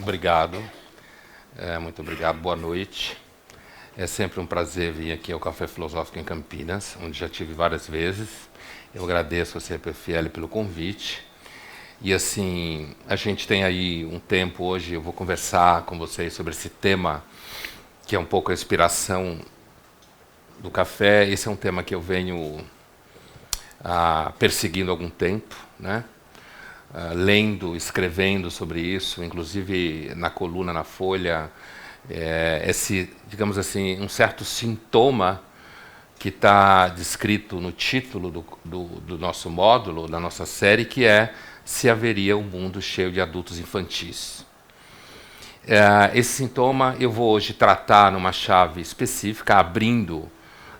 Obrigado. Muito obrigado. Boa noite. É sempre um prazer vir aqui ao Café Filosófico em Campinas, onde já tive várias vezes. Eu agradeço a CPFL pelo convite. E assim, a gente tem aí um tempo hoje, eu vou conversar com vocês sobre esse tema, que é um pouco a inspiração do café. Esse é um tema que eu venho perseguindo há algum tempo, né? Lendo, escrevendo sobre isso, inclusive na coluna na Folha, esse, digamos assim, um certo sintoma que está descrito no título do nosso módulo, da nossa série, que é se haveria um mundo cheio de adultos infantis. Esse sintoma eu vou hoje tratar numa chave específica, abrindo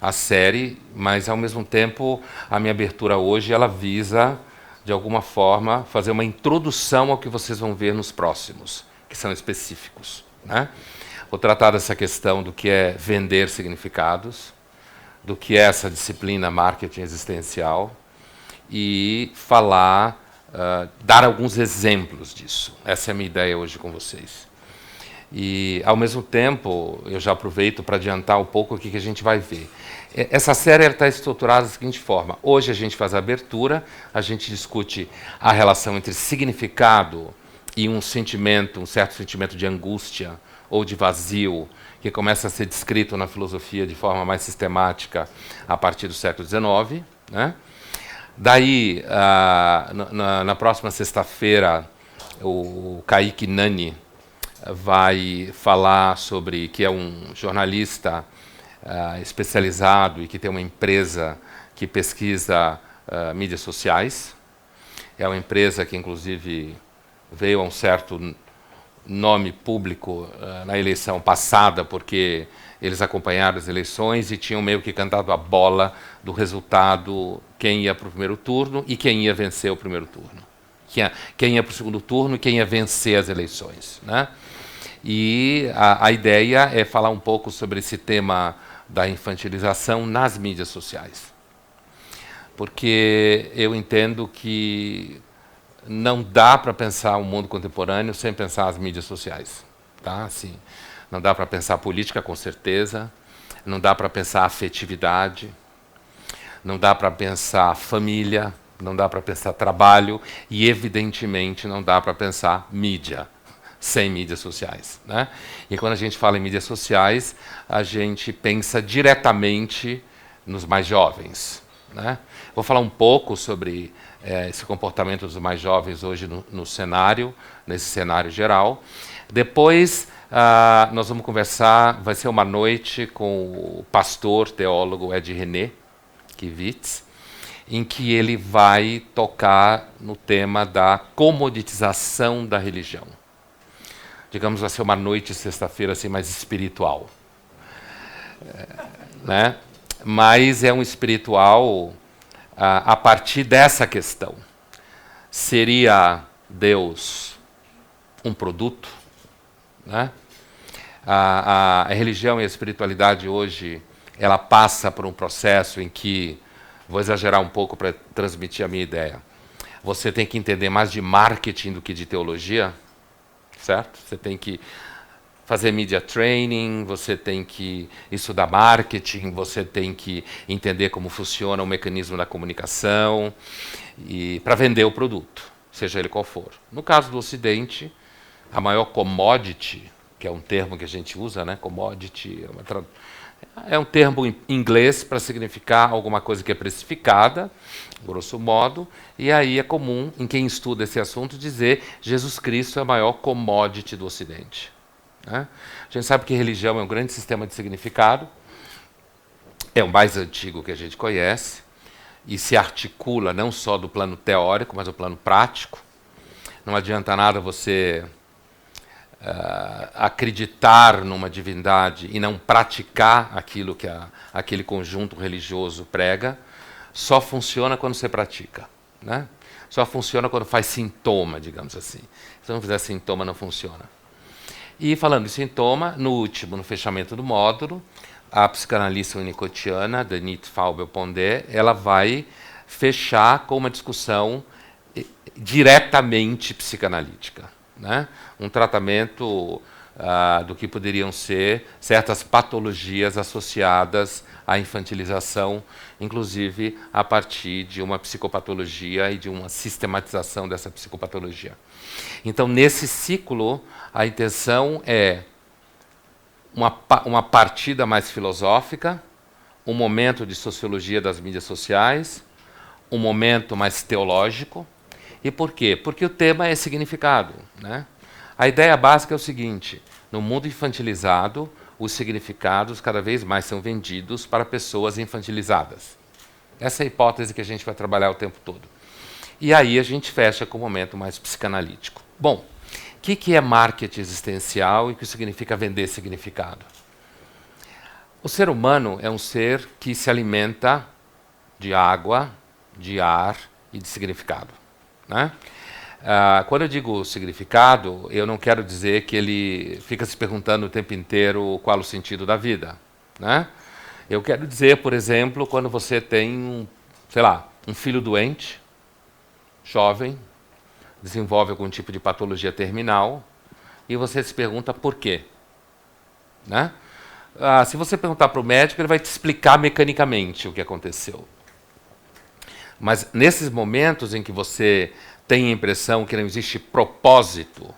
a série, mas ao mesmo tempo a minha abertura hoje ela visa de alguma forma fazer uma introdução ao que vocês vão ver nos próximos, que são específicos, né? Vou tratar dessa questão do que é vender significados, do que é essa disciplina marketing existencial e falar, dar alguns exemplos disso. Essa é a minha ideia hoje com vocês. E, ao mesmo tempo, eu já aproveito para adiantar um pouco o que a gente vai ver. Essa série está estruturada da seguinte forma. Hoje a gente faz a abertura, a gente discute a relação entre significado e um sentimento, um certo sentimento de angústia ou de vazio, que começa a ser descrito na filosofia de forma mais sistemática a partir do século XIX, né? Daí, na próxima sexta-feira, o Kaique Nani vai falar sobre, que é um jornalista especializado e que tem uma empresa que pesquisa mídias sociais. É uma empresa que, inclusive, veio a um certo nome público na eleição passada, porque eles acompanharam as eleições e tinham meio que cantado a bola do resultado, quem ia para o primeiro turno e quem ia vencer o primeiro turno. Quem ia para o segundo turno e quem ia vencer as eleições, né? E a ideia é falar um pouco sobre esse tema da infantilização nas mídias sociais. Porque eu entendo que não dá para pensar o mundo contemporâneo sem pensar as mídias sociais. Tá? Assim, não dá para pensar política, com certeza. Não dá para pensar afetividade. Não dá para pensar família. Não dá para pensar trabalho. E, evidentemente, não dá para pensar mídia sem mídias sociais, né? E quando a gente fala em mídias sociais, a gente pensa diretamente nos mais jovens, né? Vou falar um pouco sobre esse comportamento dos mais jovens hoje no cenário, nesse cenário geral. Depois nós vamos conversar, vai ser uma noite com o pastor, teólogo Ed René Kivitz, em que ele vai tocar no tema da comoditização da religião. Digamos, vai ser uma noite, sexta-feira, assim, mais espiritual. Né? Mas é um espiritual a partir dessa questão. Seria Deus um produto? Né? A religião e a espiritualidade hoje, ela passa por um processo em que, vou exagerar um pouco para transmitir a minha ideia, você tem que entender mais de marketing do que de teologia, certo? Você tem que fazer media training, você tem que estudar marketing, você tem que entender como funciona o mecanismo da comunicação e para vender o produto, seja ele qual for. No caso do Ocidente, a maior commodity, que é um termo que a gente usa, né? Commodity é um termo em inglês para significar alguma coisa que é precificada, grosso modo, e aí é comum, em quem estuda esse assunto, dizer Jesus Cristo é a maior commodity do Ocidente. Né? A gente sabe que religião é um grande sistema de significado, é o mais antigo que a gente conhece, e se articula não só do plano teórico, mas do plano prático. Não adianta nada você acreditar numa divindade e não praticar aquilo que aquele conjunto religioso prega. Só funciona quando você pratica, né? Só funciona quando faz sintoma, digamos assim. Se não fizer sintoma, não funciona. E falando em sintoma, no fechamento do módulo, a psicanalista winnicottiana, Denise Faubel-Pondé, ela vai fechar com uma discussão diretamente psicanalítica. né? Um tratamento do que poderiam ser certas patologias associadas à infantilização, inclusive a partir de uma psicopatologia e de uma sistematização dessa psicopatologia. Então, nesse ciclo, a intenção é uma partida mais filosófica, um momento de sociologia das mídias sociais, um momento mais teológico. E por quê? Porque o tema é significado, né? A ideia básica é o seguinte: no mundo infantilizado, os significados cada vez mais são vendidos para pessoas infantilizadas. Essa é a hipótese que a gente vai trabalhar o tempo todo. E aí a gente fecha com um momento mais psicanalítico. Bom, o que é marketing existencial e o que significa vender significado? O ser humano é um ser que se alimenta de água, de ar e de significado, né? Quando eu digo significado, eu não quero dizer que ele fica se perguntando o tempo inteiro qual o sentido da vida, né? Eu quero dizer, por exemplo, quando você tem, sei lá, um filho doente, jovem, desenvolve algum tipo de patologia terminal, e você se pergunta por quê, né? Se você perguntar para o médico, ele vai te explicar mecanicamente o que aconteceu. Mas nesses momentos em que você tem a impressão que não existe propósito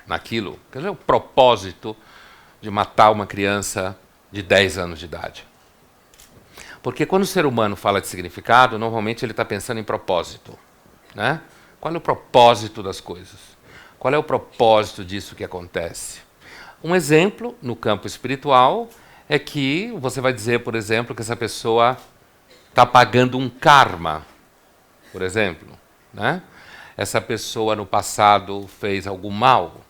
naquilo, quer dizer, o propósito de matar uma criança de 10 anos de idade. Porque quando o ser humano fala de significado, normalmente ele está pensando em propósito, né? Qual é o propósito das coisas? Qual é o propósito disso que acontece? Um exemplo no campo espiritual é que você vai dizer, por exemplo, que essa pessoa está pagando um karma, por exemplo, né? Essa pessoa no passado fez algum mal.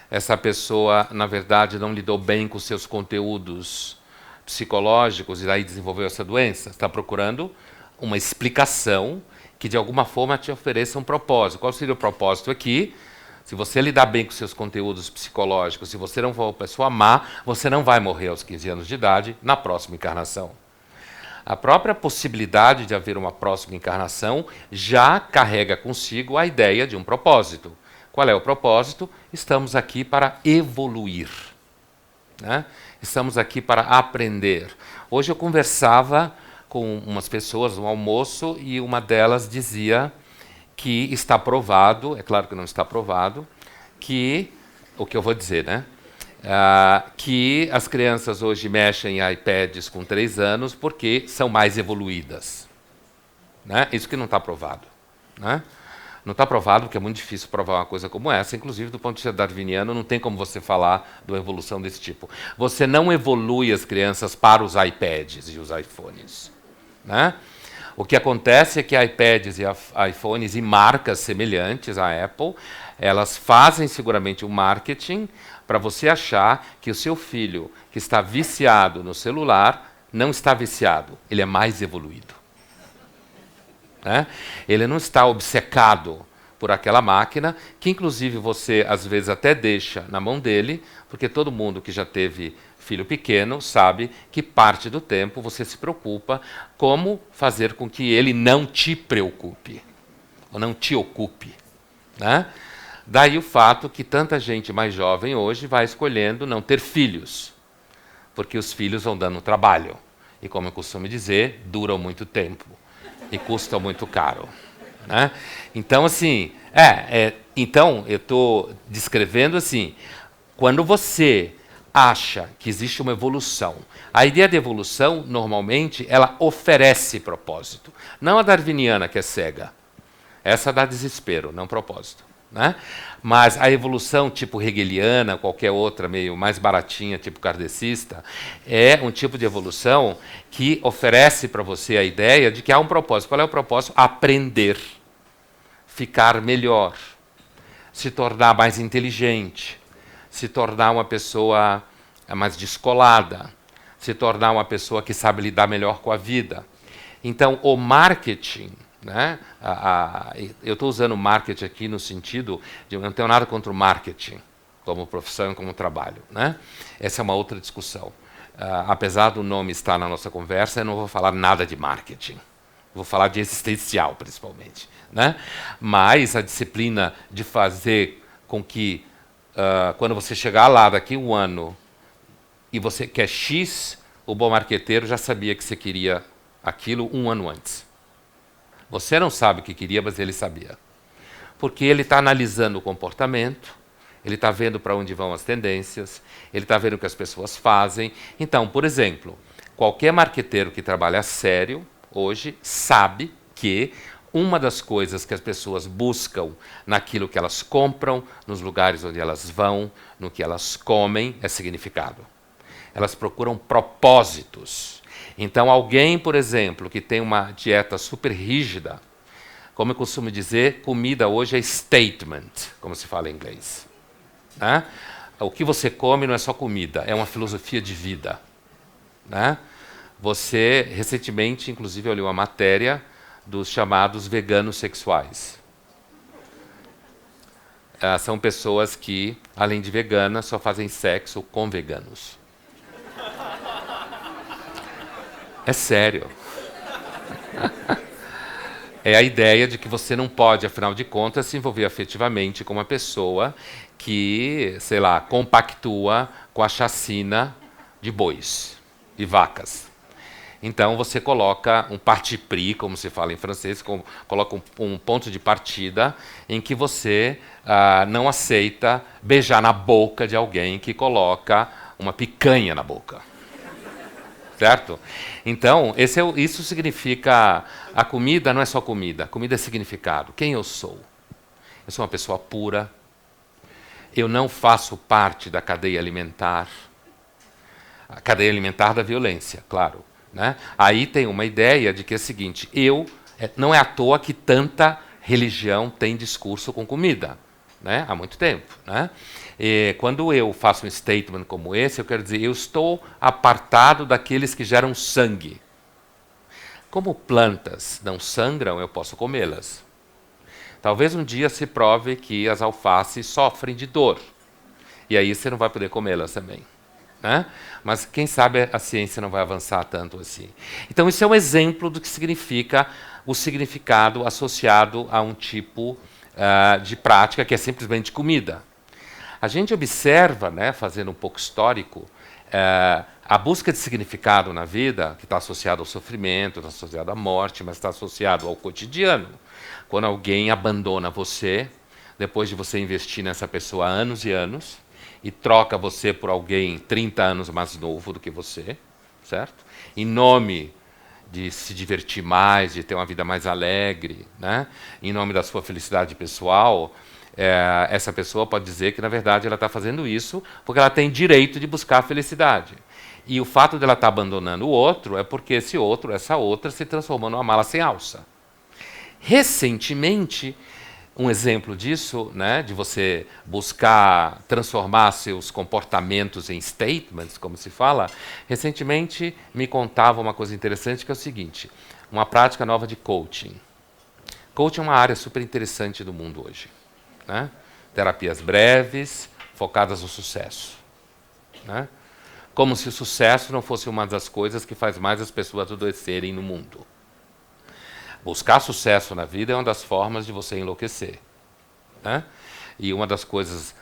Essa pessoa, na verdade, não lidou bem com seus conteúdos psicológicos e daí desenvolveu essa doença. Está procurando uma explicação que, de alguma forma, te ofereça um propósito. Qual seria o propósito aqui? Se você lidar bem com seus conteúdos psicológicos, se você não for uma pessoa má, você não vai morrer aos 15 anos de idade na próxima encarnação. A própria possibilidade de haver uma próxima encarnação já carrega consigo a ideia de um propósito. Qual é o propósito? Estamos aqui para evoluir, né? Estamos aqui para aprender. Hoje eu conversava com umas pessoas no almoço e uma delas dizia que está provado, é claro que não está provado, que, o que eu vou dizer, né? Que as crianças hoje mexem em iPads com 3 anos porque são mais evoluídas, né? Isso que não está provado, né? Não está provado porque é muito difícil provar uma coisa como essa, inclusive do ponto de vista darwiniano não tem como você falar de uma evolução desse tipo. Você não evolui as crianças para os iPads e os iPhones, né? O que acontece é que iPads e iPhones e marcas semelhantes à Apple, elas fazem seguramente um marketing para você achar que o seu filho que está viciado no celular não está viciado, ele é mais evoluído, né? Ele não está obcecado por aquela máquina, que inclusive você às vezes até deixa na mão dele, porque todo mundo que já teve filho pequeno sabe que parte do tempo você se preocupa como fazer com que ele não te preocupe, ou não te ocupe, né? Daí o fato que tanta gente mais jovem hoje vai escolhendo não ter filhos, porque os filhos vão dando trabalho, e como eu costumo dizer, duram muito tempo e custam muito caro, né? Então, assim, então eu estou descrevendo assim, quando você acha que existe uma evolução, a ideia de evolução, normalmente, ela oferece propósito. Não a darwiniana, que é cega. Essa dá desespero, não propósito, né? Mas a evolução tipo hegeliana, qualquer outra meio mais baratinha, tipo kardecista, é um tipo de evolução que oferece para você a ideia de que há um propósito. Qual é o propósito? Aprender, ficar melhor, se tornar mais inteligente, se tornar uma pessoa mais descolada, se tornar uma pessoa que sabe lidar melhor com a vida. Então, o marketing, né? Eu estou usando marketing aqui no sentido de eu não tenho nada contra o marketing como profissão e como trabalho, né? Essa é uma outra discussão. Apesar do nome estar na nossa conversa, eu não vou falar nada de marketing. Vou falar de existencial, principalmente, né? Mas a disciplina de fazer com que, quando você chegar lá daqui um ano e você quer X, o bom marqueteiro já sabia que você queria aquilo um ano antes. Você não sabe o que queria, mas ele sabia. Porque ele está analisando o comportamento, ele está vendo para onde vão as tendências, ele está vendo o que as pessoas fazem. Então, por exemplo, qualquer marqueteiro que trabalha sério hoje sabe que uma das coisas que as pessoas buscam naquilo que elas compram, nos lugares onde elas vão, no que elas comem, é significado. Elas procuram propósitos. Então, alguém, por exemplo, que tem uma dieta super rígida, como eu costumo dizer, comida hoje é statement, como se fala em inglês. Né? O que você come não é só comida, é uma filosofia de vida. Né? Você, recentemente, inclusive, eu li uma matéria dos chamados veganos sexuais. São pessoas que, além de veganas, só fazem sexo com veganos. É sério. É a ideia de que você não pode, afinal de contas, se envolver afetivamente com uma pessoa que, sei lá, compactua com a chacina de bois e vacas. Então você coloca um parti pris, como se fala em francês, coloca um ponto de partida em que você não aceita beijar na boca de alguém que coloca uma picanha na boca. Certo? Então, isso significa... A comida não é só comida é significado. Quem eu sou? Eu sou uma pessoa pura. Eu não faço parte da cadeia alimentar. A cadeia alimentar da violência, claro. Né? Aí tem uma ideia de que é o seguinte, não é à toa que tanta religião tem discurso com comida, né? Há muito tempo. Né? E quando eu faço um statement como esse, eu quero dizer, eu estou apartado daqueles que geram sangue. Como plantas não sangram, eu posso comê-las. Talvez um dia se prove que as alfaces sofrem de dor, e aí você não vai poder comê-las também. Né? Mas quem sabe a ciência não vai avançar tanto assim. Então isso é um exemplo do que significa o significado associado a um tipo de prática que é simplesmente comida. A gente observa, né, fazendo um pouco histórico, a busca de significado na vida, que está associado ao sofrimento, está associado à morte, mas está associado ao cotidiano. Quando alguém abandona você, depois de você investir nessa pessoa há anos e anos, e troca você por alguém 30 anos mais novo do que você, certo? Em nome de se divertir mais, de ter uma vida mais alegre, né? Em nome da sua felicidade pessoal, essa pessoa pode dizer que, na verdade, ela está fazendo isso porque ela tem direito de buscar a felicidade. E o fato de ela estar abandonando o outro é porque esse outro, essa outra, se transformou numa mala sem alça. Recentemente, um exemplo disso, né, de você buscar transformar seus comportamentos em statements, como se fala, recentemente me contava uma coisa interessante, que é o seguinte, uma prática nova de coaching. Coaching é uma área super interessante do mundo hoje. Né? Terapias breves, focadas no sucesso. Né? Como se o sucesso não fosse uma das coisas que faz mais as pessoas adoecerem no mundo. Buscar sucesso na vida é uma das formas de você enlouquecer. Né? E uma das coisas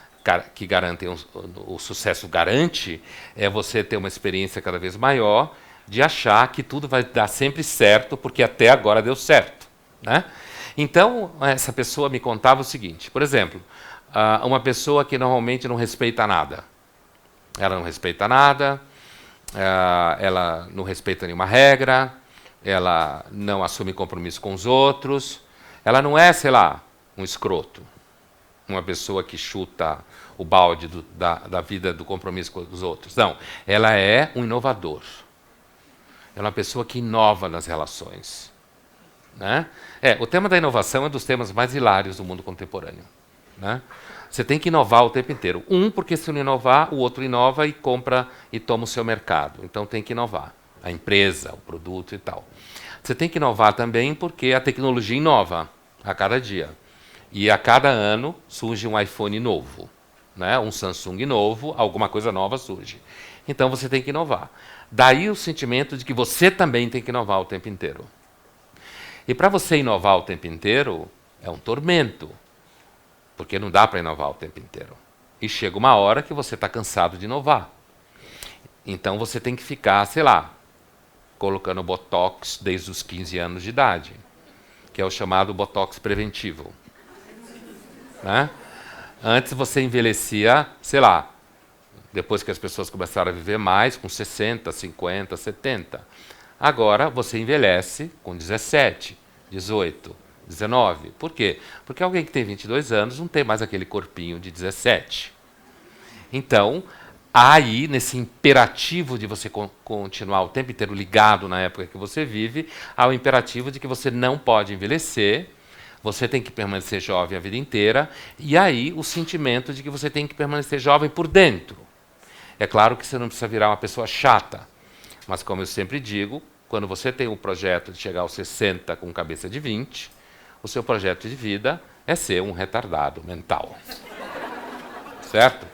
que garantem o sucesso garante é você ter uma experiência cada vez maior de achar que tudo vai dar sempre certo, porque até agora deu certo. Né? Então, essa pessoa me contava o seguinte, por exemplo, uma pessoa que normalmente não respeita nada. Ela não respeita nada, ela não respeita nenhuma regra, ela não assume compromisso com os outros, ela não é, sei lá, um escroto, uma pessoa que chuta o balde da vida do compromisso com os outros. Não, ela é um inovador. É uma pessoa que inova nas relações. Né? O tema da inovação é um dos temas mais hilários do mundo contemporâneo. Né? Você tem que inovar o tempo inteiro. Porque se não inovar, o outro inova e compra e toma o seu mercado. Então tem que inovar. A empresa, o produto e tal. Você tem que inovar também porque a tecnologia inova a cada dia. E a cada ano surge um iPhone novo, né? Um Samsung novo, alguma coisa nova surge. Então você tem que inovar. Daí o sentimento de que você também tem que inovar o tempo inteiro. E para você inovar o tempo inteiro, é um tormento. porque não dá para inovar o tempo inteiro. E chega uma hora que você está cansado de inovar. Então você tem que ficar, sei lá, colocando botox desde os 15 anos de idade, que é o chamado botox preventivo. Né? Antes você envelhecia, sei lá, depois que as pessoas começaram a viver mais, com 60, 50, 70. Agora você envelhece com 17, 18, 19. Por quê? Porque alguém que tem 22 anos não tem mais aquele corpinho de 17. Então, há aí, nesse imperativo de você continuar o tempo inteiro ligado na época que você vive, há o imperativo de que você não pode envelhecer, você tem que permanecer jovem a vida inteira, e aí o sentimento de que você tem que permanecer jovem por dentro. É claro que você não precisa virar uma pessoa chata, mas como eu sempre digo, quando você tem o projeto de chegar aos 60 com cabeça de 20, o seu projeto de vida é ser um retardado mental. Certo?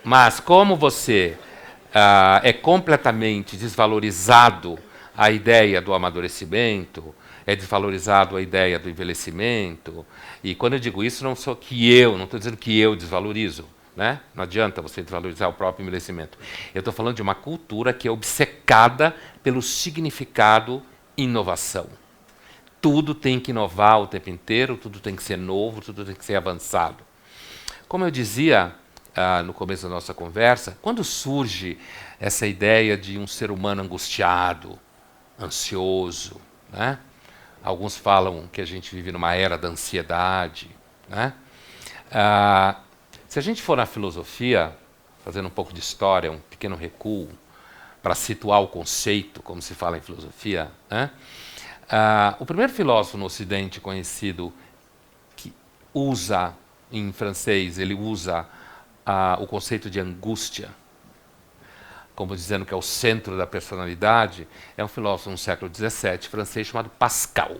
Mas como você é completamente desvalorizado a ideia do amadurecimento, é desvalorizado a ideia do envelhecimento, e quando eu digo isso, não estou dizendo que eu desvalorizo, né? Não adianta você desvalorizar o próprio envelhecimento. Eu estou falando de uma cultura que é obcecada pelo significado inovação. Tudo tem que inovar o tempo inteiro, tudo tem que ser novo, tudo tem que ser avançado. Como eu dizia no começo da nossa conversa, quando surge essa ideia de um ser humano angustiado, ansioso, né? Alguns falam que a gente vive numa era da ansiedade, né? Se a gente for na filosofia, fazendo um pouco de história, um pequeno recuo, para situar o conceito, como se fala em filosofia, né? O primeiro filósofo no Ocidente conhecido que usa, em francês, ele usa o conceito de angústia, como dizendo que é o centro da personalidade, é um filósofo no século XVII, francês, chamado Pascal.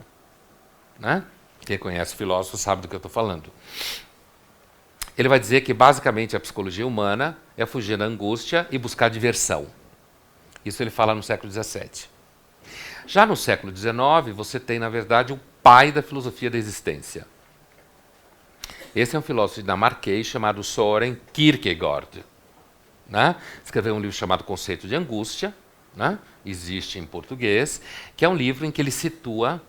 Né? Quem conhece filósofo sabe do que eu estou falando. Ele vai dizer que, basicamente, a psicologia humana é fugir da angústia e buscar diversão. Isso ele fala no século XVII. Já no século XIX, você tem, na verdade, o pai da filosofia da existência. Esse é um filósofo dinamarquês chamado Søren Kierkegaard. Né? Escreveu um livro chamado Conceito de Angústia, né? Existe em português, que é um livro em que ele situa,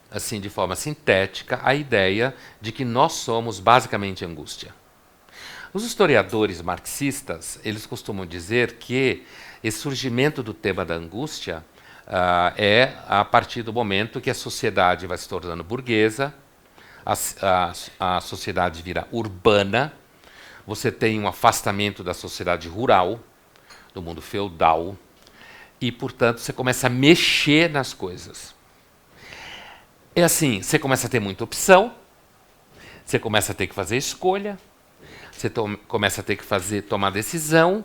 assim, de forma sintética, a ideia de que nós somos basicamente angústia. Os historiadores marxistas, eles costumam dizer que esse surgimento do tema da angústia é a partir do momento que a sociedade vai se tornando burguesa, a sociedade vira urbana, você tem um afastamento da sociedade rural, do mundo feudal, e, portanto, você começa a mexer nas coisas. É assim, você começa a ter muita opção, você começa a ter que fazer escolha, você começa a ter que tomar decisão,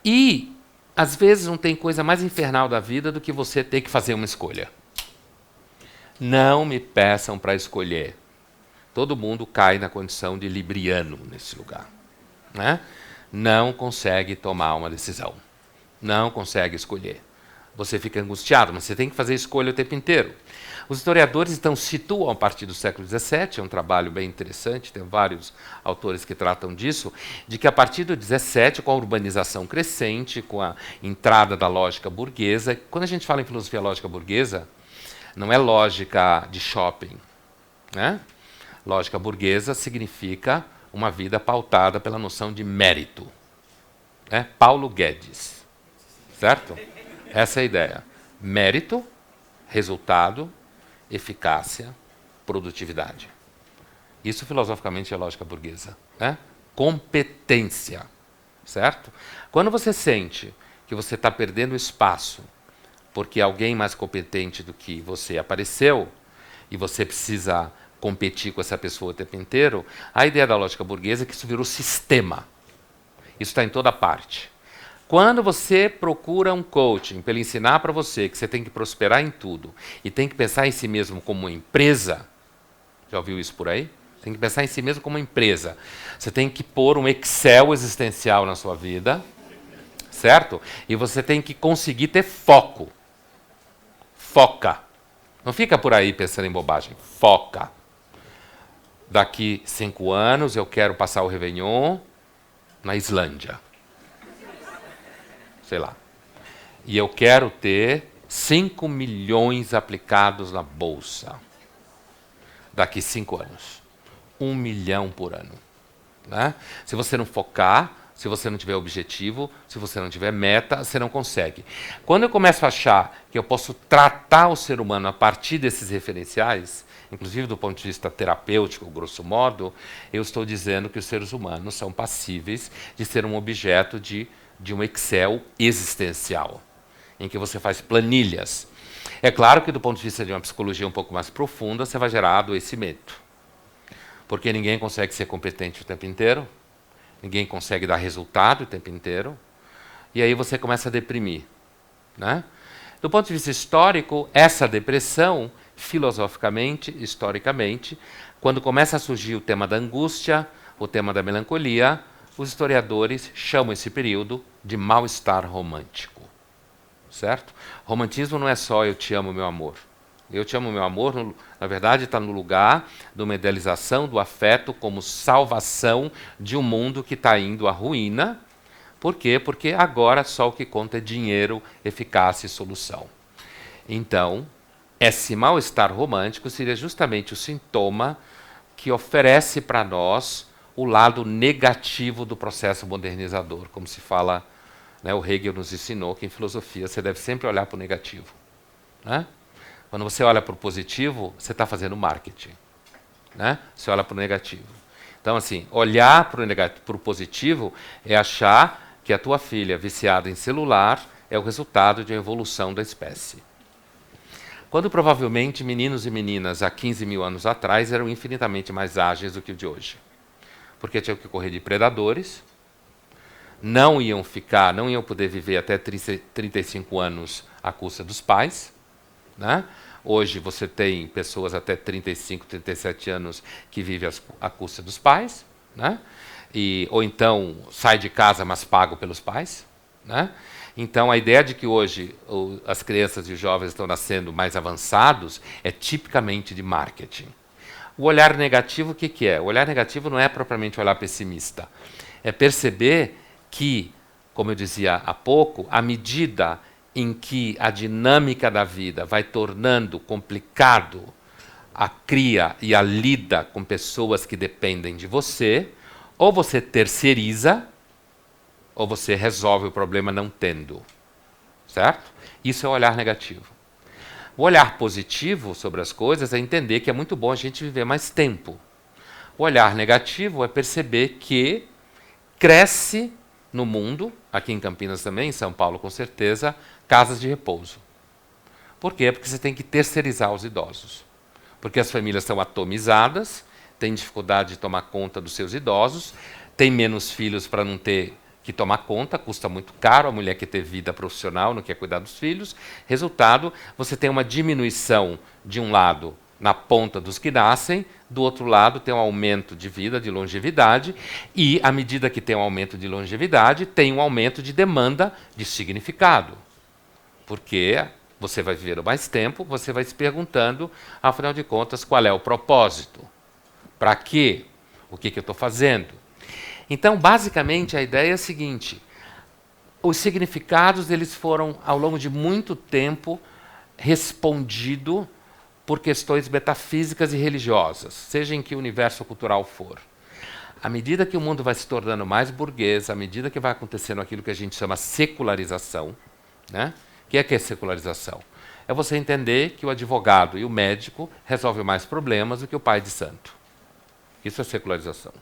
e, às vezes, não tem coisa mais infernal da vida do que você ter que fazer uma escolha. Não me peçam para escolher. Todo mundo cai na condição de libriano nesse lugar. Né? Não consegue tomar uma decisão. Não consegue escolher. Você fica angustiado, mas você tem que fazer escolha o tempo inteiro. Os historiadores, então, situam a partir do século XVII, é um trabalho bem interessante, tem vários autores que tratam disso, de que a partir do XVII, com a urbanização crescente, com a entrada da lógica burguesa, quando a gente fala em filosofia lógica burguesa, não é lógica de shopping, né? Lógica burguesa significa uma vida pautada pela noção de mérito. Né? Paulo Guedes. Certo? Essa é a ideia. Mérito, resultado, eficácia, produtividade. Isso filosoficamente é lógica burguesa. Né? Competência. Certo? Quando você sente que você está perdendo espaço porque alguém mais competente do que você apareceu e você precisa competir com essa pessoa o tempo inteiro, a ideia da lógica burguesa é que isso virou sistema. Isso está em toda parte. Quando você procura um coaching para ele ensinar para você que você tem que prosperar em tudo e tem que pensar em si mesmo como uma empresa, já ouviu isso por aí? Tem que pensar em si mesmo como uma empresa. Você tem que pôr um Excel existencial na sua vida, certo? E você tem que conseguir ter foco. Foca. Não fica por aí pensando em bobagem. Foca. daqui 5 anos eu quero passar o Réveillon na Islândia. Sei lá. E eu quero ter 5 milhões aplicados na bolsa daqui 5 anos. 1 milhão por ano. Né? Se você não focar, se você não tiver objetivo, se você não tiver meta, você não consegue. Quando eu começo a achar que eu posso tratar o ser humano a partir desses referenciais, inclusive do ponto de vista terapêutico, grosso modo, eu estou dizendo que os seres humanos são passíveis de ser um objeto de um Excel existencial, em que você faz planilhas. É claro que do ponto de vista de uma psicologia um pouco mais profunda, você vai gerar adoecimento. Porque ninguém consegue ser competente o tempo inteiro, ninguém consegue dar resultado o tempo inteiro, e aí você começa a deprimir. Né? Do ponto de vista histórico, essa depressão, filosoficamente, historicamente, quando começa a surgir o tema da angústia, o tema da melancolia, os historiadores chamam esse período de mal-estar romântico. Certo? Romantismo não é só eu te amo, meu amor. Eu te amo, meu amor, na verdade, está no lugar de uma idealização do afeto como salvação de um mundo que está indo à ruína. Por quê? Porque agora só o que conta é dinheiro, eficácia e solução. Então, esse mal-estar romântico seria justamente o sintoma que oferece para nós o lado negativo do processo modernizador, como se fala, né, o Hegel nos ensinou que em filosofia você deve sempre olhar para o negativo. Né? Quando você olha para o positivo, você está fazendo marketing. Né? Você olha para o negativo. Então, assim, olhar para o positivo é achar que a tua filha viciada em celular é o resultado de uma evolução da espécie. Quando provavelmente meninos e meninas há 15 mil anos atrás eram infinitamente mais ágeis do que o de hoje. Porque tinham que correr de predadores, não iam poder viver até 35 anos à custa dos pais. Né? Hoje você tem pessoas até 35, 37 anos que vivem à custa dos pais. Né? Ou então sai de casa, mas pago pelos pais. Né? Então a ideia de que hoje as crianças e os jovens estão nascendo mais avançados é tipicamente de marketing. O olhar negativo, o que é? O olhar negativo não é propriamente um olhar pessimista. É perceber que, como eu dizia há pouco, à medida em que a dinâmica da vida vai tornando complicado a cria e a lida com pessoas que dependem de você, ou você terceiriza, ou você resolve o problema não tendo. Certo? Isso é o olhar negativo. O olhar positivo sobre as coisas é entender que é muito bom a gente viver mais tempo. O olhar negativo é perceber que cresce no mundo, aqui em Campinas também, em São Paulo com certeza, casas de repouso. Por quê? Porque você tem que terceirizar os idosos. Porque as famílias estão atomizadas, têm dificuldade de tomar conta dos seus idosos, têm menos filhos para não ter que tomar conta, custa muito caro, a mulher quer ter vida profissional, não quer cuidar dos filhos. Resultado, você tem uma diminuição de um lado na ponta dos que nascem, do outro lado tem um aumento de vida, de longevidade, e à medida que tem um aumento de longevidade, tem um aumento de demanda de significado. Porque você vai viver mais tempo, você vai se perguntando, afinal de contas, qual é o propósito? Para quê? O que eu estou fazendo? Então, basicamente, a ideia é a seguinte: os significados eles foram, ao longo de muito tempo, respondidos por questões metafísicas e religiosas, seja em que universo cultural for. À medida que o mundo vai se tornando mais burguês, à medida que vai acontecendo aquilo que a gente chama secularização, né? O que é secularização? É você entender que o advogado e o médico resolvem mais problemas do que o pai de santo. Isso é secularização.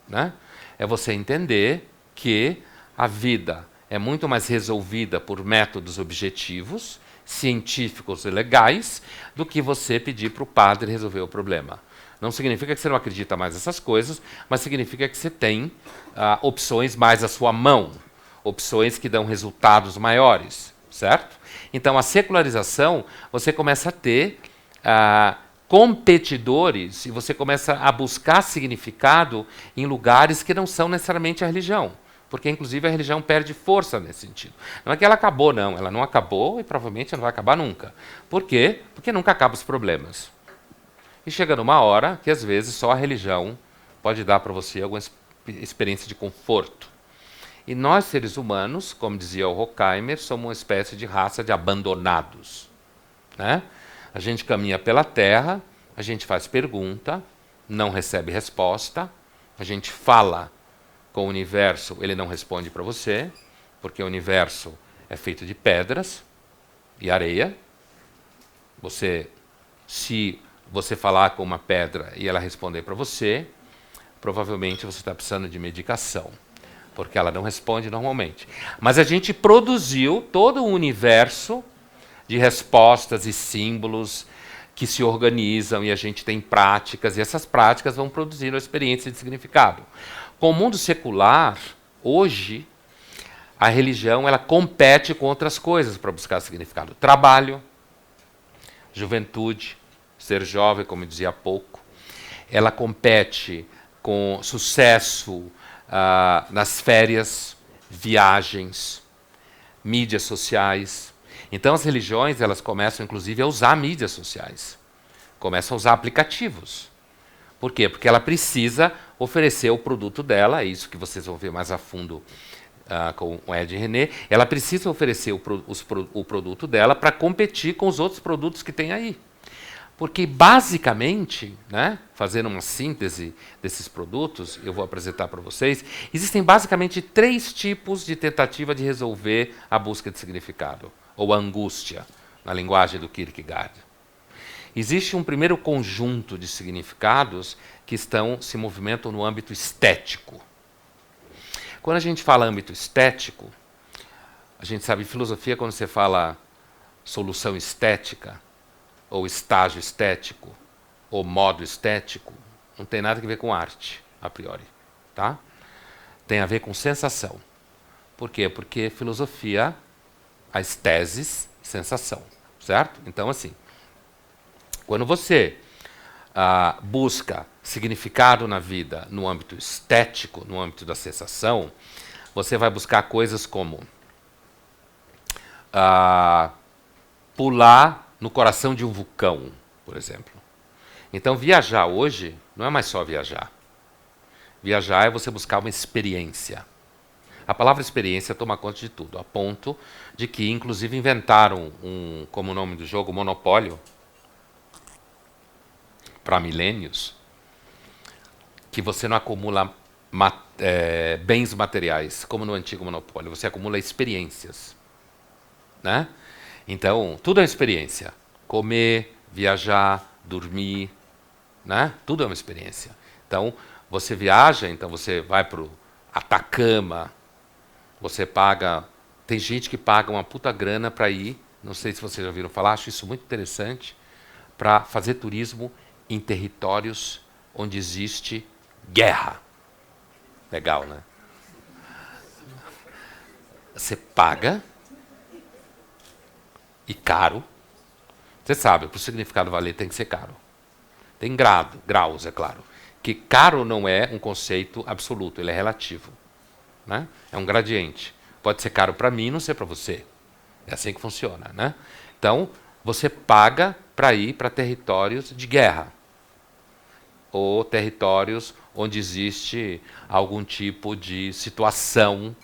Né? É você entender que a vida é muito mais resolvida por métodos objetivos, científicos e legais, do que você pedir para o padre resolver o problema. Não significa que você não acredita mais nessas coisas, mas significa que você tem opções mais à sua mão, opções que dão resultados maiores, certo? Então, a secularização, você começa a ter competidores e você começa a buscar significado em lugares que não são necessariamente a religião. Porque, inclusive, a religião perde força nesse sentido. Não é que ela acabou, não. Ela não acabou e provavelmente não vai acabar nunca. Por quê? Porque nunca acabam os problemas. E chega numa hora que, às vezes, só a religião pode dar para você alguma experiência de conforto. E nós, seres humanos, como dizia o Horkheimer, somos uma espécie de raça de abandonados. Né? A gente caminha pela Terra, a gente faz pergunta, não recebe resposta, a gente fala com o universo, ele não responde para você, porque o universo é feito de pedras e areia. Se você falar com uma pedra e ela responder para você, provavelmente você está precisando de medicação, porque ela não responde normalmente. Mas a gente produziu todo um universo de respostas e símbolos que se organizam e a gente tem práticas, e essas práticas vão produzindo a experiência de significado. Com o mundo secular, hoje, a religião ela compete com outras coisas para buscar significado. Trabalho, juventude, ser jovem, como eu dizia há pouco. Ela compete com sucesso nas férias, viagens, mídias sociais. Então as religiões elas começam inclusive a usar mídias sociais, começam a usar aplicativos. Por quê? Porque ela precisa oferecer o produto dela, é isso que vocês vão ver mais a fundo com o Ed René, ela precisa oferecer o produto dela para competir com os outros produtos que tem aí. Porque, basicamente, né, fazendo uma síntese desses produtos, eu vou apresentar para vocês, existem basicamente 3 tipos de tentativa de resolver a busca de significado, ou a angústia, na linguagem do Kierkegaard. Existe um primeiro conjunto de significados que se movimentam no âmbito estético. Quando a gente fala âmbito estético, a gente sabe em filosofia, quando você fala solução estética, ou estágio estético, ou modo estético, não tem nada a ver com arte, a priori. Tá? Tem a ver com sensação. Por quê? Porque filosofia, as teses, sensação. Certo? Então, assim, quando você busca significado na vida no âmbito estético, no âmbito da sensação, você vai buscar coisas como pular no coração de um vulcão, por exemplo. Então, viajar hoje não é mais só viajar. Viajar é você buscar uma experiência. A palavra experiência toma conta de tudo, a ponto de que, inclusive, inventaram, como o nome do jogo, Monopólio, para milênios, que você não acumula bens materiais, como no antigo Monopólio, você acumula experiências. Né? Então, tudo é experiência. Comer, viajar, dormir, né? Tudo é uma experiência. Então, você viaja, então você vai para o Atacama, você paga... Tem gente que paga uma puta grana para ir, não sei se vocês já ouviram falar, acho isso muito interessante, para fazer turismo em territórios onde existe guerra. Legal, né? Você paga, e caro. Você sabe, para o significado valer tem que ser caro. Tem graus, é claro. Que caro não é um conceito absoluto, ele é relativo. Né? É um gradiente. Pode ser caro para mim e não ser para você. É assim que funciona. Né? Então, você paga para ir para territórios de guerra. Ou territórios onde existe algum tipo de situação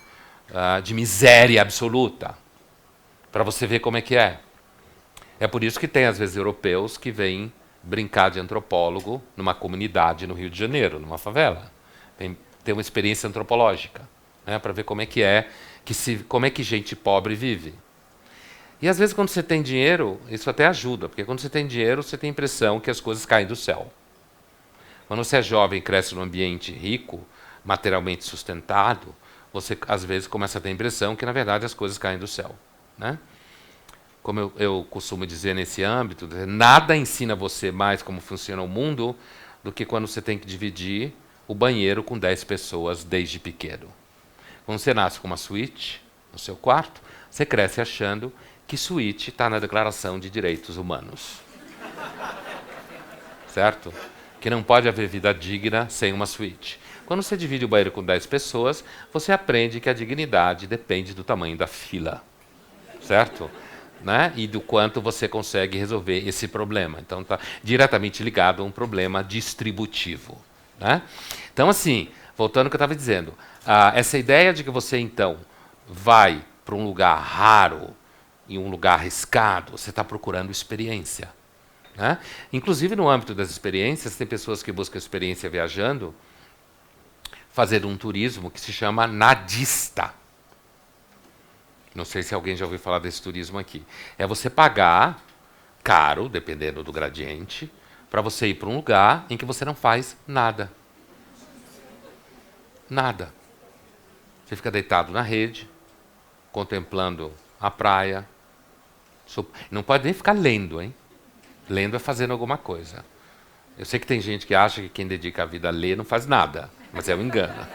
de miséria absoluta. Para você ver como é que é. É por isso que tem, às vezes, europeus que vêm brincar de antropólogo numa comunidade no Rio de Janeiro, numa favela. Tem uma experiência antropológica, né, para ver como é como é que gente pobre vive. E, às vezes, quando você tem dinheiro, isso até ajuda, porque quando você tem dinheiro, você tem a impressão que as coisas caem do céu. Quando você é jovem e cresce num ambiente rico, materialmente sustentado, você, às vezes, começa a ter a impressão que, na verdade, as coisas caem do céu. Né? Como eu costumo dizer nesse âmbito, nada ensina você mais como funciona o mundo do que quando você tem que dividir o banheiro com 10 pessoas desde pequeno. Quando você nasce com uma suíte no seu quarto, você cresce achando que suíte está na Declaração de Direitos Humanos. Certo? Que não pode haver vida digna sem uma suíte. Quando você divide o banheiro com 10 pessoas, você aprende que a dignidade depende do tamanho da fila. Certo? né? E do quanto você consegue resolver esse problema. Então, está diretamente ligado a um problema distributivo, né? Então, assim, voltando ao que eu estava dizendo, essa ideia de que você, então, vai para um lugar raro, em um lugar arriscado, você está procurando experiência, né? Inclusive, no âmbito das experiências, tem pessoas que buscam experiência viajando, fazendo um turismo que se chama nadista. Não sei se alguém já ouviu falar desse turismo aqui. É você pagar caro, dependendo do gradiente, para você ir para um lugar em que você não faz nada. Nada. Você fica deitado na rede, contemplando a praia. Não pode nem ficar lendo, hein? Lendo é fazendo alguma coisa. Eu sei que tem gente que acha que quem dedica a vida a ler não faz nada, mas é um engano.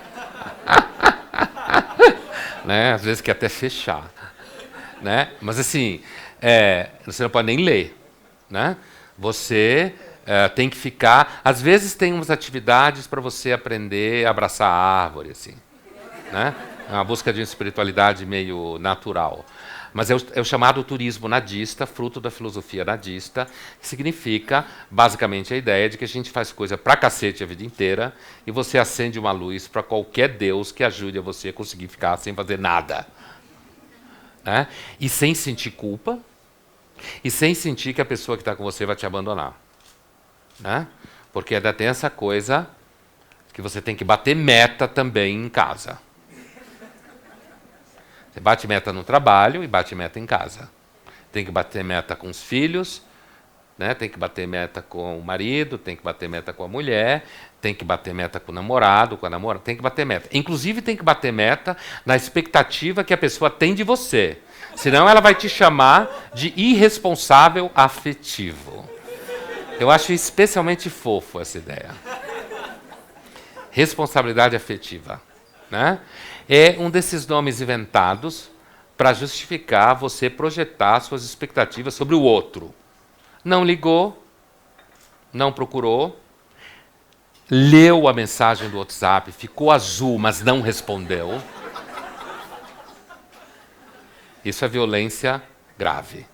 Né? Às vezes quer até fechar. Né? Mas assim, você não pode nem ler. Né? Você tem que ficar... Às vezes tem umas atividades para você aprender a abraçar a árvore. Assim, né? É uma busca de uma espiritualidade meio natural. Mas é o chamado turismo nadista, fruto da filosofia nadista, que significa, basicamente, a ideia de que a gente faz coisa pra cacete a vida inteira e você acende uma luz para qualquer Deus que ajude a você a conseguir ficar sem fazer nada. Né? E sem sentir culpa, e sem sentir que a pessoa que está com você vai te abandonar. Né? Porque ainda tem essa coisa que você tem que bater meta também em casa. Você bate meta no trabalho e bate meta em casa. Tem que bater meta com os filhos, né? Tem que bater meta com o marido, tem que bater meta com a mulher, tem que bater meta com o namorado, com a namorada, tem que bater meta. Inclusive tem que bater meta na expectativa que a pessoa tem de você. Senão ela vai te chamar de irresponsável afetivo. Eu acho especialmente fofo essa ideia. Responsabilidade afetiva, né? É um desses nomes inventados para justificar você projetar suas expectativas sobre o outro. Não ligou, não procurou, leu a mensagem do WhatsApp, ficou azul, mas não respondeu. Isso é violência grave.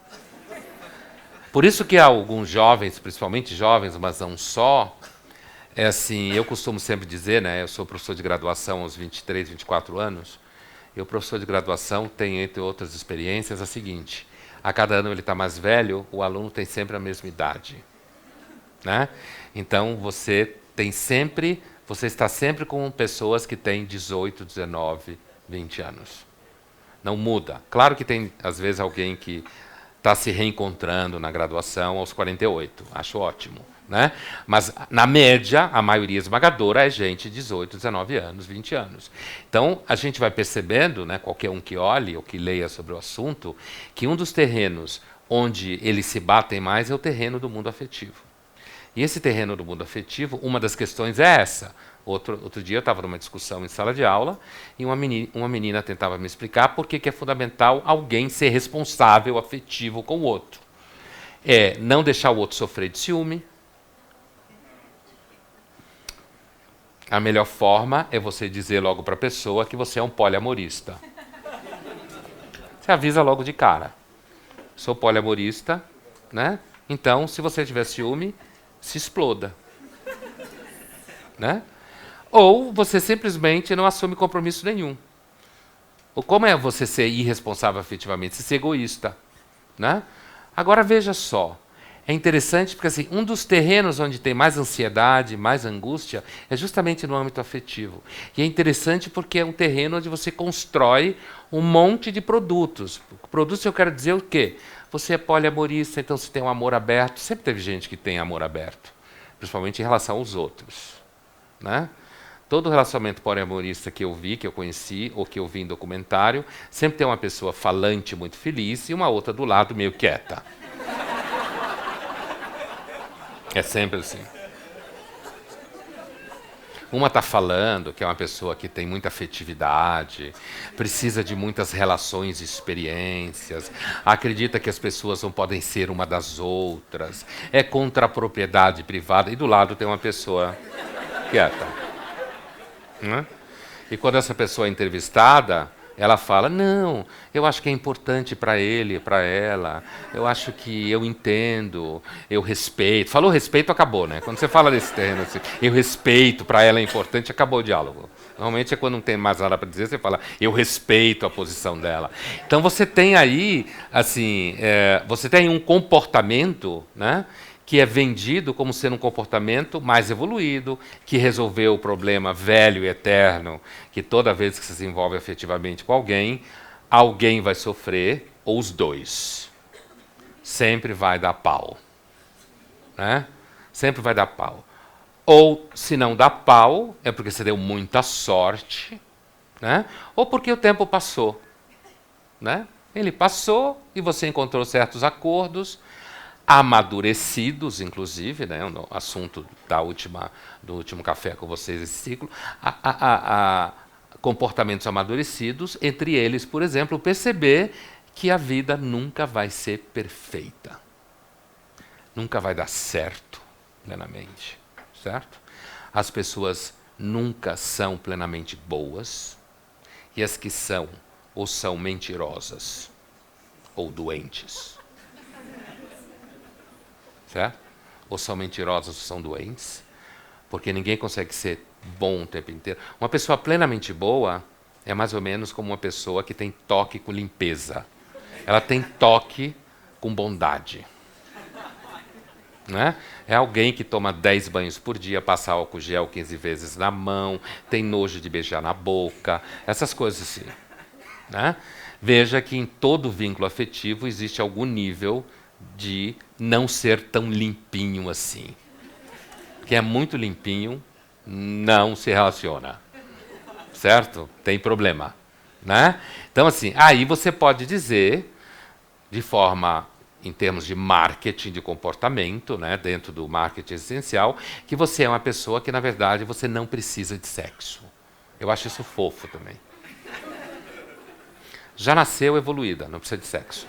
Por isso que há alguns jovens, principalmente jovens, mas não só, assim, eu costumo sempre dizer, né, eu sou professor de graduação aos 23, 24 anos, e o professor de graduação tem, entre outras experiências, a seguinte: a cada ano ele está mais velho, o aluno tem sempre a mesma idade. Né? Então, você está sempre com pessoas que têm 18, 19, 20 anos. Não muda. Claro que tem, às vezes, alguém que está se reencontrando na graduação aos 48. Acho ótimo. Né? Mas, na média, a maioria esmagadora é gente de 18, 19 anos, 20 anos. Então, a gente vai percebendo, né, qualquer um que olhe ou que leia sobre o assunto, que um dos terrenos onde eles se batem mais é o terreno do mundo afetivo. E esse terreno do mundo afetivo, uma das questões é essa. Outro dia eu estava numa discussão em sala de aula e uma menina tentava me explicar por que é fundamental alguém ser responsável afetivo com o outro. É não deixar o outro sofrer de ciúme. A melhor forma é você dizer logo para a pessoa que você é um poliamorista. Você avisa logo de cara. Sou poliamorista, né? Então, se você tiver ciúme, se exploda. Né? Ou você simplesmente não assume compromisso nenhum. Ou como é você ser irresponsável afetivamente? Você ser egoísta. Né? Agora, veja só. É interessante porque assim, um dos terrenos onde tem mais ansiedade, mais angústia, é justamente no âmbito afetivo. E é interessante porque é um terreno onde você constrói um monte de produtos. Produtos, eu quero dizer o quê? Você é poliamorista, então você tem um amor aberto. Sempre teve gente que tem amor aberto, principalmente em relação aos outros. Né? Todo relacionamento poliamorista que eu vi, que eu conheci, ou que eu vi em documentário, sempre tem uma pessoa falante muito feliz e uma outra do lado meio quieta. É sempre assim. Uma está falando que é uma pessoa que tem muita afetividade, precisa de muitas relações e experiências, acredita que as pessoas não podem ser uma das outras, é contra a propriedade privada, e do lado tem uma pessoa quieta. Né? E quando essa pessoa é entrevistada, ela fala, não, eu acho que é importante para ele, para ela, eu acho que eu entendo, eu respeito. Falou respeito, acabou, né? Quando você fala desse terreno assim, eu respeito, para ela é importante, acabou o diálogo. Normalmente é quando não tem mais nada para dizer, você fala, eu respeito a posição dela. Então você tem aí, assim, você tem um comportamento, né, que é vendido como sendo um comportamento mais evoluído, que resolveu o problema velho e eterno, que toda vez que você se envolve afetivamente com alguém, alguém vai sofrer, ou os dois. Sempre vai dar pau. Né? Sempre vai dar pau. Ou, se não dá pau, é porque você deu muita sorte, né? Ou porque o tempo passou. Né? Ele passou e você encontrou certos acordos, amadurecidos, inclusive, né? O assunto do último café com vocês, esse ciclo, comportamentos amadurecidos, entre eles, por exemplo, perceber que a vida nunca vai ser perfeita. Nunca vai dar certo plenamente. Certo? As pessoas nunca são plenamente boas, e as que são, ou são mentirosas, ou doentes. Certo? Ou são mentirosas ou são doentes, porque ninguém consegue ser bom o tempo inteiro. Uma pessoa plenamente boa é mais ou menos como uma pessoa que tem toque com limpeza. Ela tem toque com bondade. Né? É alguém que toma 10 banhos por dia, passa álcool gel 15 vezes na mão, tem nojo de beijar na boca, essas coisas assim. Né? Veja que em todo vínculo afetivo existe algum nível de não ser tão limpinho assim. Quem é muito limpinho não se relaciona. Certo? Tem problema. Né? Então, assim, aí você pode dizer, de forma, em termos de marketing de comportamento, né, dentro do marketing essencial, que você é uma pessoa que, na verdade, você não precisa de sexo. Eu acho isso fofo também. Já nasceu evoluída, não precisa de sexo.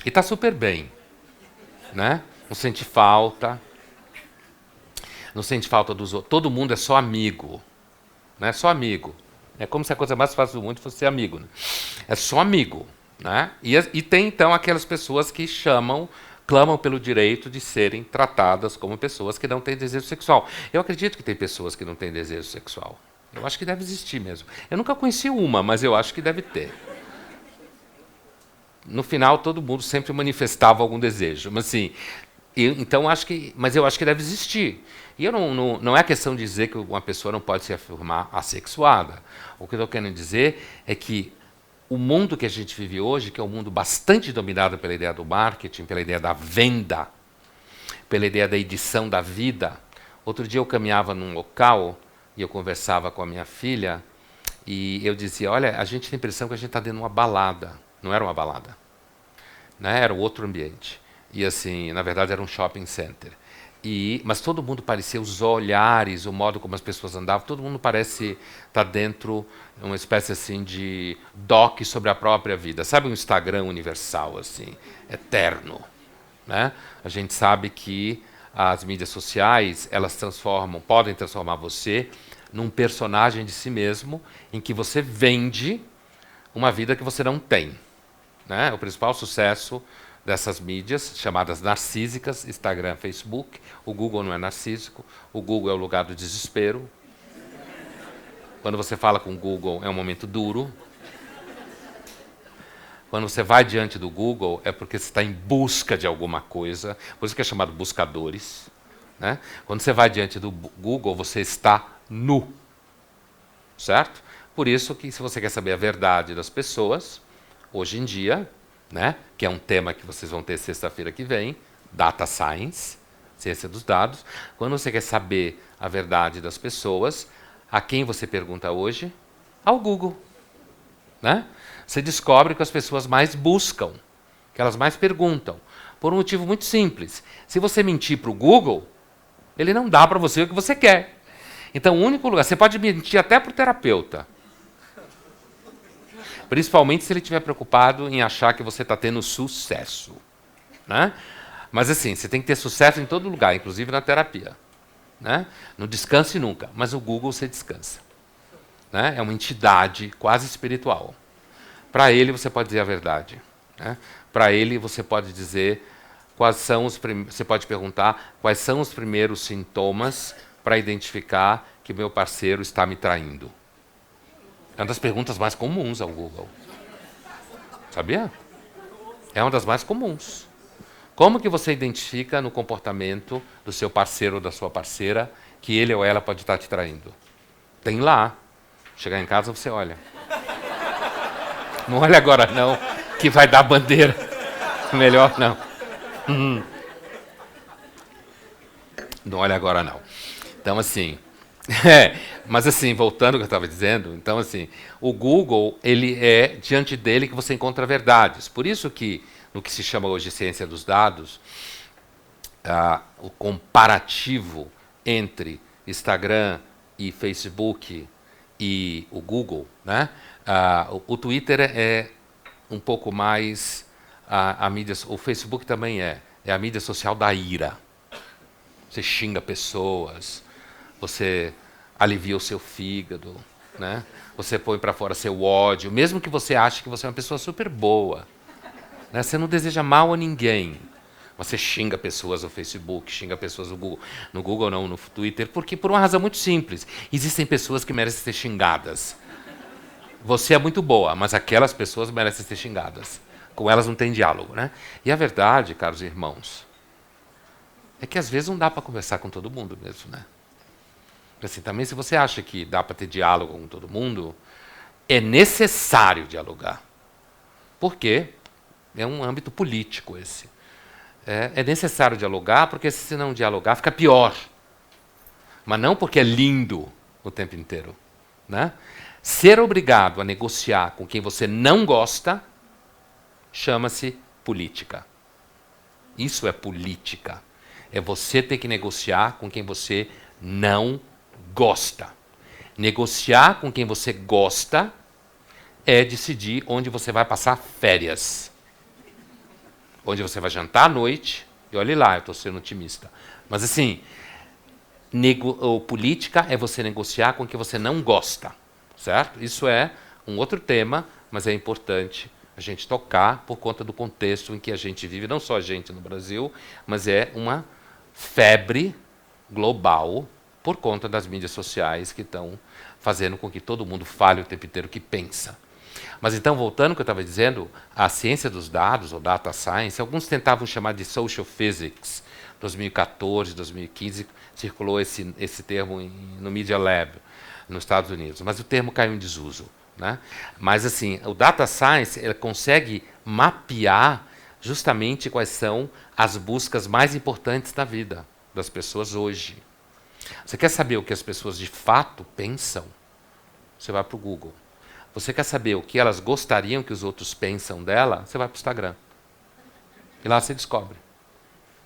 E está super bem. Né? Não sente falta. Não sente falta dos outros. Todo mundo é só amigo. Né? Só amigo. É como se a coisa mais fácil do mundo fosse ser amigo. Né? É só amigo. Né? E tem, então, aquelas pessoas que clamam pelo direito de serem tratadas como pessoas que não têm desejo sexual. Eu acredito que tem pessoas que não têm desejo sexual. Eu acho que deve existir mesmo. Eu nunca conheci uma, mas eu acho que deve ter. No final, todo mundo sempre manifestava algum desejo. Mas, assim, mas eu acho que deve existir. E não é questão de dizer que uma pessoa não pode se afirmar assexuada. O que eu estou querendo dizer é que o mundo que a gente vive hoje, que é um mundo bastante dominado pela ideia do marketing, pela ideia da venda, pela ideia da edição da vida. Outro dia eu caminhava num local e eu conversava com a minha filha e eu dizia, olha, a gente tem a impressão que a gente está dentro de uma balada. Não era uma balada. Né? Era outro ambiente. E assim, na verdade era um shopping center. Mas todo mundo parecia, os olhares, o modo como as pessoas andavam, todo mundo parece estar dentro de uma espécie assim de doc sobre a própria vida. Sabe um Instagram universal, assim, eterno. Né? A gente sabe que as mídias sociais, elas podem transformar você num personagem de si mesmo, em que você vende uma vida que você não tem. Né? O principal sucesso dessas mídias, chamadas narcísicas, Instagram, Facebook. O Google não é narcísico, o Google é o lugar do desespero. Quando você fala com o Google, é um momento duro. Quando você vai diante do Google, é porque você está em busca de alguma coisa, por isso que é chamado buscadores. Né? Quando você vai diante do Google, você está nu. Certo? Por isso que, se você quer saber a verdade das pessoas, hoje em dia, né, que é um tema que vocês vão ter sexta-feira que vem, Data Science, ciência dos dados. Quando você quer saber a verdade das pessoas, a quem você pergunta hoje? Ao Google. Né? Você descobre que as pessoas mais buscam, que elas mais perguntam, por um motivo muito simples. Se você mentir para o Google, ele não dá para você o que você quer. Então, o único lugar... Você pode mentir até para o terapeuta. Principalmente se ele estiver preocupado em achar que você está tendo sucesso. Né? Mas assim, você tem que ter sucesso em todo lugar, inclusive na terapia. Né? Não descanse nunca, mas o Google você descansa. né? É uma entidade quase espiritual. Para ele você pode dizer a verdade, né? Para ele você pode dizer você pode perguntar quais são os primeiros sintomas para identificar que meu parceiro está me traindo. É uma das perguntas mais comuns ao Google. Sabia? É uma das mais comuns. Como que você identifica no comportamento do seu parceiro ou da sua parceira que ele ou ela pode estar te traindo? Tem lá. Chegar em casa você olha. Não olha agora não, que vai dar bandeira. Melhor não. Não olha agora não. Então assim, mas assim, voltando ao que eu estava dizendo, então assim, o Google, ele é diante dele que você encontra verdades. Por isso que no que se chama hoje ciência dos dados, o comparativo entre Instagram e Facebook e o Google, né? O Twitter é um pouco mais a mídia, o Facebook também é a mídia social da ira. Você xinga pessoas, você alivia o seu fígado, né? Você põe para fora seu ódio, mesmo que você ache que você é uma pessoa super boa, né? Você não deseja mal a ninguém. Você xinga pessoas no Facebook, xinga pessoas no Google. No Google não, no Twitter, porque por uma razão muito simples. Existem pessoas que merecem ser xingadas. Você é muito boa, mas aquelas pessoas merecem ser xingadas. Com elas não tem diálogo, né? E a verdade, caros irmãos, é que às vezes não dá para conversar com todo mundo mesmo, né? Assim, também se você acha que dá para ter diálogo com todo mundo, é necessário dialogar. Por quê? É um âmbito político esse. É necessário dialogar, porque se não dialogar fica pior. Mas não porque é lindo o tempo inteiro, né? Ser obrigado a negociar com quem você não gosta chama-se política. Isso é política. É você ter que negociar com quem você não gosta. Negociar com quem você gosta é decidir onde você vai passar férias. Onde você vai jantar à noite. E olhe lá, eu estou sendo otimista. Mas assim, política é você negociar com quem você não gosta. Certo? Isso é um outro tema, mas é importante a gente tocar por conta do contexto em que a gente vive, não só a gente no Brasil, mas é uma febre global por conta das mídias sociais que estão fazendo com que todo mundo fale o tempo inteiro o que pensa. Mas então, voltando ao que eu estava dizendo, a ciência dos dados, ou data science, alguns tentavam chamar de social physics. 2014, 2015, circulou esse termo no Media Lab, nos Estados Unidos, mas o termo caiu em desuso, né? Mas assim, o data science ele consegue mapear justamente quais são as buscas mais importantes da vida das pessoas hoje. Você quer saber o que as pessoas de fato pensam? Você vai para o Google. Você quer saber o que elas gostariam que os outros pensam dela? Você vai para o Instagram. E lá você descobre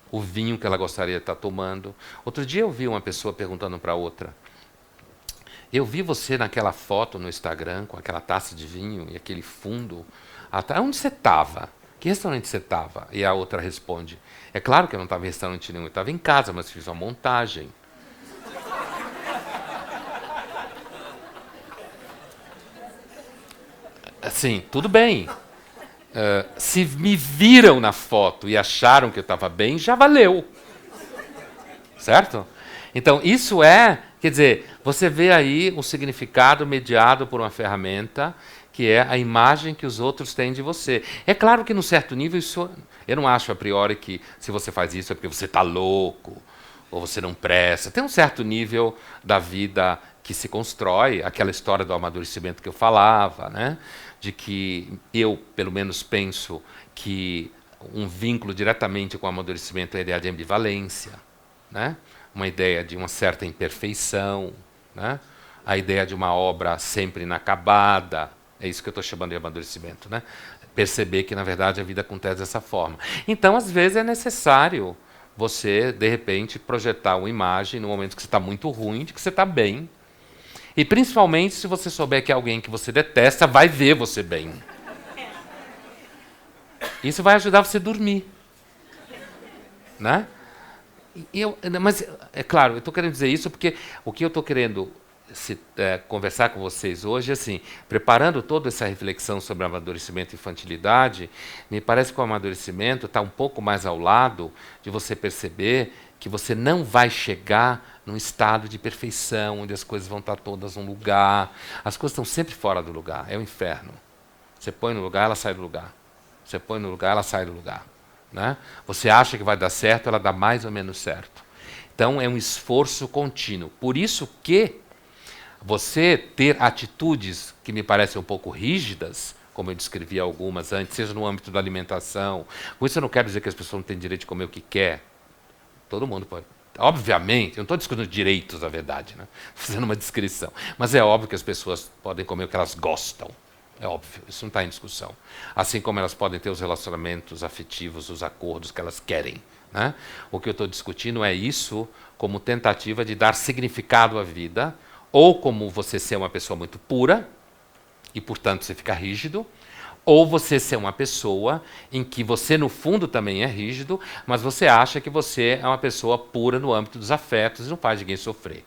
o vinho que ela gostaria de estar tomando. Outro dia eu vi uma pessoa perguntando para outra: eu vi você naquela foto no Instagram com aquela taça de vinho e aquele fundo. Onde você estava? Que restaurante você estava? E a outra responde: é claro que eu não estava em restaurante nenhum, eu estava em casa, mas fiz uma montagem. Assim, tudo bem. Se me viram na foto e acharam que eu estava bem, já valeu. Certo? Então, isso quer dizer, você vê aí um significado mediado por uma ferramenta que é a imagem que os outros têm de você. É claro que, num certo nível, eu não acho a priori que se você faz isso é porque você está louco ou você não presta. Tem um certo nível da vida que se constrói, aquela história do amadurecimento que eu falava, né? De que eu, pelo menos, penso que um vínculo diretamente com o amadurecimento é a ideia de ambivalência, né? Uma ideia de uma certa imperfeição, né? A ideia de uma obra sempre inacabada. É isso que eu estou chamando de amadurecimento, né? Perceber que, na verdade, a vida acontece dessa forma. Então, às vezes, é necessário você, de repente, projetar uma imagem no momento que você está muito ruim, de que você está bem. E, principalmente, se você souber que alguém que você detesta vai ver você bem. Isso vai ajudar você a dormir. Né? Mas, é claro, eu estou querendo dizer isso porque o que eu estou querendo conversar com vocês hoje, assim, preparando toda essa reflexão sobre amadurecimento e infantilidade, me parece que o amadurecimento está um pouco mais ao lado de você perceber que você não vai chegar num estado de perfeição, onde as coisas vão estar todas no lugar. As coisas estão sempre fora do lugar, é o inferno. Você põe no lugar, ela sai do lugar. Você põe no lugar, ela sai do lugar. Né? Você acha que vai dar certo, ela dá mais ou menos certo. Então é um esforço contínuo. Por isso que você ter atitudes que me parecem um pouco rígidas, como eu descrevi algumas antes, seja no âmbito da alimentação. Com isso eu não quero dizer que as pessoas não têm direito de comer o que quer. Todo mundo pode. Obviamente, eu não estou discutindo direitos, na verdade, né? Fazendo uma descrição. Mas é óbvio que as pessoas podem comer o que elas gostam. É óbvio, isso não está em discussão. Assim como elas podem ter os relacionamentos afetivos, os acordos que elas querem. Né? O que eu estou discutindo é isso como tentativa de dar significado à vida, ou como você ser uma pessoa muito pura, e portanto você fica rígido, ou você ser uma pessoa em que você no fundo também é rígido, mas você acha que você é uma pessoa pura no âmbito dos afetos e não faz ninguém sofrer.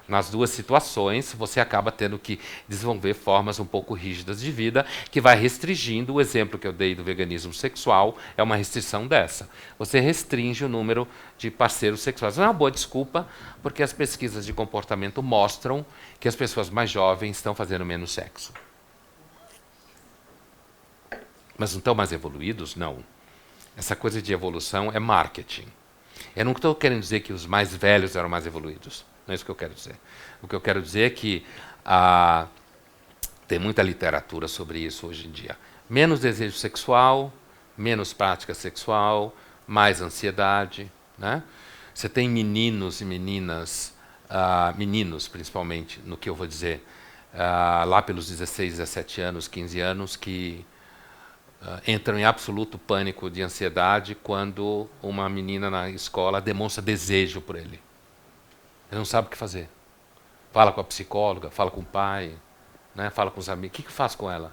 Nas duas situações, você acaba tendo que desenvolver formas um pouco rígidas de vida, que vai restringindo. O exemplo que eu dei do veganismo sexual é uma restrição dessa. Você restringe o número de parceiros sexuais. Não é uma boa desculpa, porque as pesquisas de comportamento mostram que as pessoas mais jovens estão fazendo menos sexo. Mas não estão mais evoluídos? Não. Essa coisa de evolução é marketing. Eu não estou querendo dizer que os mais velhos eram mais evoluídos. Não é isso que eu quero dizer. O que eu quero dizer é que tem muita literatura sobre isso hoje em dia. Menos desejo sexual, menos prática sexual, mais ansiedade. Né? Você tem meninos e meninas, meninos principalmente, no que eu vou dizer, lá pelos 16, 17 anos, 15 anos, que entram em absoluto pânico de ansiedade quando uma menina na escola demonstra desejo por ele. Ele não sabe o que fazer. Fala com a psicóloga, fala com o pai, né? Fala com os amigos. O que eu faço com ela?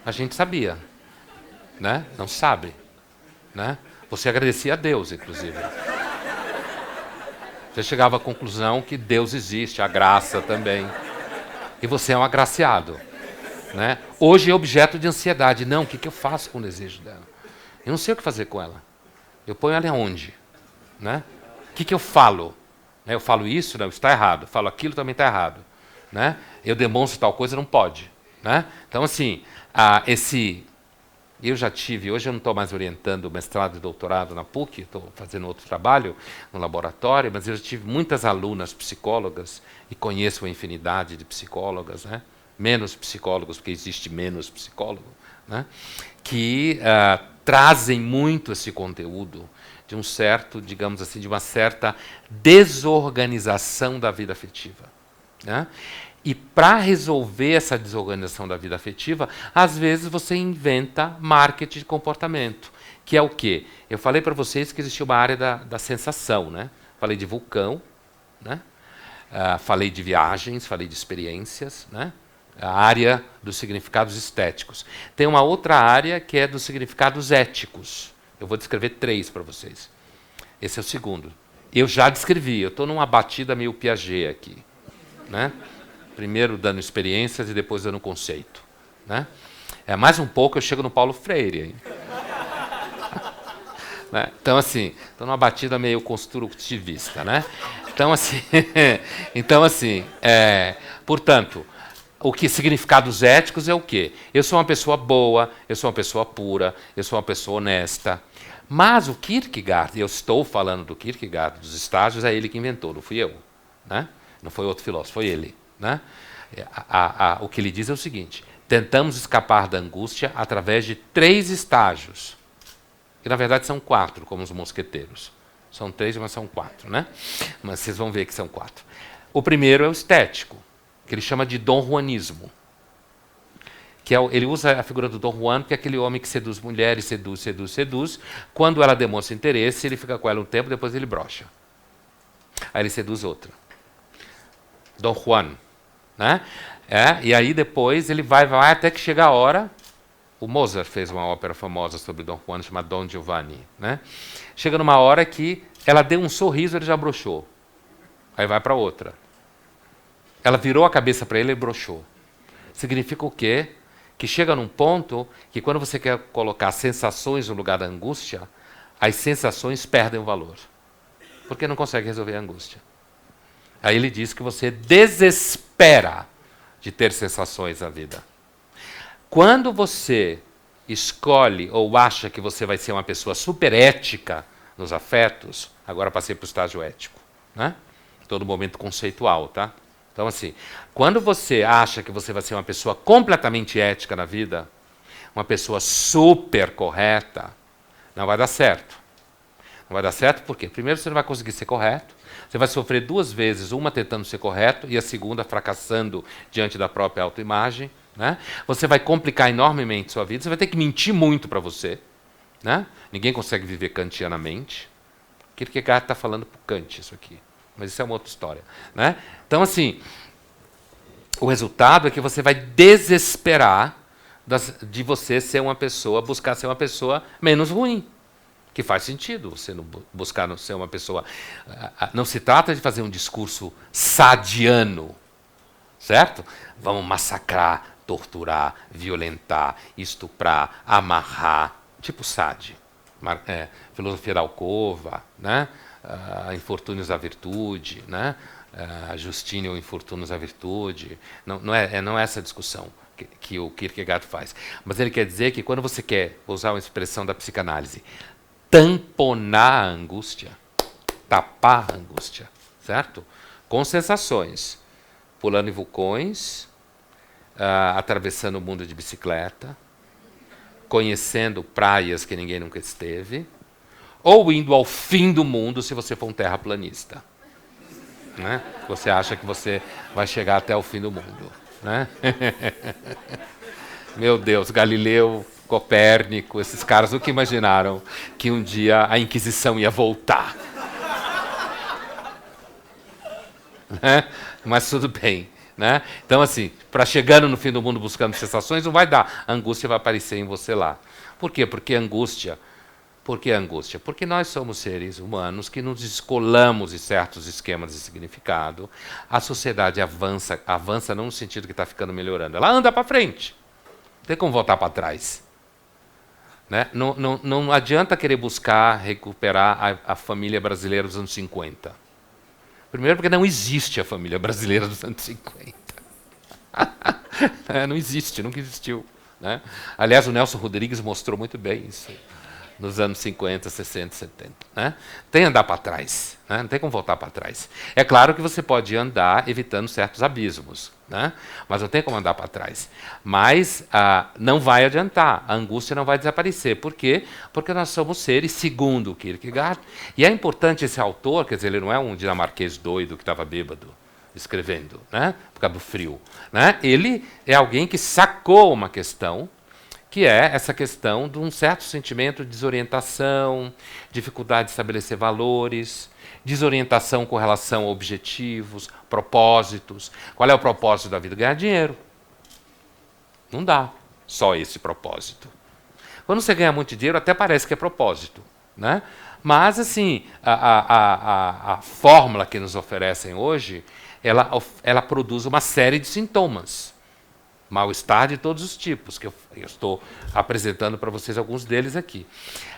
A gente sabia. Né? Não sabe. Né? Você agradecia a Deus, inclusive. Você chegava à conclusão que Deus existe, a graça também. E você é um agraciado. Né? Hoje é objeto de ansiedade. Não, o que eu faço com o desejo dela? Eu não sei o que fazer com ela. Eu ponho ela onde? Né? O que eu falo? Eu falo isso, não, está errado. Eu falo aquilo, também está errado. Né? Eu demonstro tal coisa, não pode. Né? Então, assim, eu já tive, hoje eu não estou mais orientando mestrado e doutorado na PUC, estou fazendo outro trabalho no laboratório, mas eu já tive muitas alunas psicólogas, e conheço uma infinidade de psicólogas, né? Menos psicólogos, porque existe menos psicólogo, né? Que trazem muito esse conteúdo de um certo, digamos assim, de uma certa desorganização da vida afetiva. Né? E para resolver essa desorganização da vida afetiva, às vezes você inventa marketing de comportamento, que é o quê? Eu falei para vocês que existia uma área da sensação, né? Falei de vulcão, né? Falei de viagens, falei de experiências, né? A área dos significados estéticos. Tem uma outra área que é dos significados éticos. Eu vou descrever 3 para vocês. Esse é o segundo. Eu já descrevi, eu estou numa batida meio Piaget aqui. Né? Primeiro dando experiências e depois dando conceito. Né? Mais um pouco eu chego no Paulo Freire. Hein? Né? Então, assim, estou numa batida meio construtivista. Né? Então, assim, portanto, o que significados éticos é o quê? Eu sou uma pessoa boa, eu sou uma pessoa pura, eu sou uma pessoa honesta. Mas o Kierkegaard, eu estou falando do Kierkegaard, dos estágios, é ele que inventou, não fui eu. Né? Não foi outro filósofo, foi ele. Né? O que ele diz é o seguinte: tentamos escapar da angústia através de 3 estágios. Que na verdade são 4, como os mosqueteiros. São 3, mas são 4. Né? Mas vocês vão ver que são 4. O primeiro é o estético, que ele chama de Dom Juanismo. Que ele usa a figura do Dom Juan, que é aquele homem que seduz mulheres, seduz. Quando ela demonstra interesse, ele fica com ela um tempo, depois ele brocha. Aí ele seduz outra. Dom Juan. Né? E aí depois ele vai até que chega a hora. O Mozart fez uma ópera famosa sobre Dom Juan, chamada Don Giovanni. Né? Chega numa hora que ela deu um sorriso, ele já brochou. Aí vai para outra. ela virou a cabeça para ele e broxou. Significa o quê? Que chega num ponto que quando você quer colocar sensações no lugar da angústia, as sensações perdem o valor. Porque não consegue resolver a angústia. Aí ele diz que você desespera de ter sensações na vida. Quando você escolhe ou acha que você vai ser uma pessoa super ética nos afetos, agora passei para o estágio ético, né? Todo momento conceitual, tá? Então, assim, quando você acha que você vai ser uma pessoa completamente ética na vida, uma pessoa super correta, não vai dar certo. Não vai dar certo por quê? Primeiro, você não vai conseguir ser correto. Você vai sofrer 2 vezes, uma tentando ser correto e a segunda fracassando diante da própria autoimagem. Né? Você vai complicar enormemente sua vida. Você vai ter que mentir muito para você. Né? Ninguém consegue viver kantianamente. Kierkegaard está falando para o Kant isso aqui. Mas isso é uma outra história. Né? Então, assim, o resultado é que você vai desesperar de você ser uma pessoa, buscar ser uma pessoa menos ruim. Que faz sentido você não buscar não ser uma pessoa... Não se trata de fazer um discurso sadiano, certo? Vamos massacrar, torturar, violentar, estuprar, amarrar, tipo Sade. Filosofia da Alcova, né? Infortúnios da Virtude, né? Justine ou Infortúnios da Virtude. Não é essa a discussão que o Kierkegaard faz. Mas ele quer dizer que quando você quer, vou usar uma expressão da psicanálise, tamponar a angústia, tapar a angústia, certo? Com sensações, pulando em vulcões, atravessando o mundo de bicicleta, conhecendo praias que ninguém nunca esteve, ou indo ao fim do mundo se você for um terraplanista. Né? Você acha que você vai chegar até o fim do mundo. Né? Meu Deus, Galileu, Copérnico, esses caras nunca imaginaram que um dia a Inquisição ia voltar. Né? Mas tudo bem. Né? Então, assim, para chegando no fim do mundo buscando sensações, não vai dar. A angústia vai aparecer em você lá. Por quê? Porque angústia. Por que angústia? Porque nós somos seres humanos que nos descolamos de certos esquemas de significado. A sociedade avança não no sentido que está ficando melhorando. Ela anda para frente. Não tem como voltar para trás. Né? Não adianta querer buscar recuperar a família brasileira dos anos 50. Primeiro porque não existe a família brasileira dos anos 50. Não existe, nunca existiu. Né? Aliás, o Nelson Rodrigues mostrou muito bem isso nos anos 50, 60, 70. Né? Tem que andar para trás, né? Não tem como voltar para trás. É claro que você pode andar evitando certos abismos, né? Mas não tem como andar para trás. Mas não vai adiantar, a angústia não vai desaparecer. Por quê? Porque nós somos seres, segundo o Kierkegaard, e é importante esse autor, quer dizer, ele não é um dinamarquês doido que estava bêbado escrevendo, né? Por causa do frio. Né? Ele é alguém que sacou uma questão, que é essa questão de um certo sentimento de desorientação, dificuldade de estabelecer valores, desorientação com relação a objetivos, propósitos. Qual é o propósito da vida? Ganhar dinheiro. Não dá só esse propósito. Quando você ganha muito dinheiro, até parece que é propósito. Né? Mas, assim, a fórmula que nos oferecem hoje, ela produz uma série de sintomas. Mal-estar de todos os tipos, que eu estou apresentando para vocês alguns deles aqui.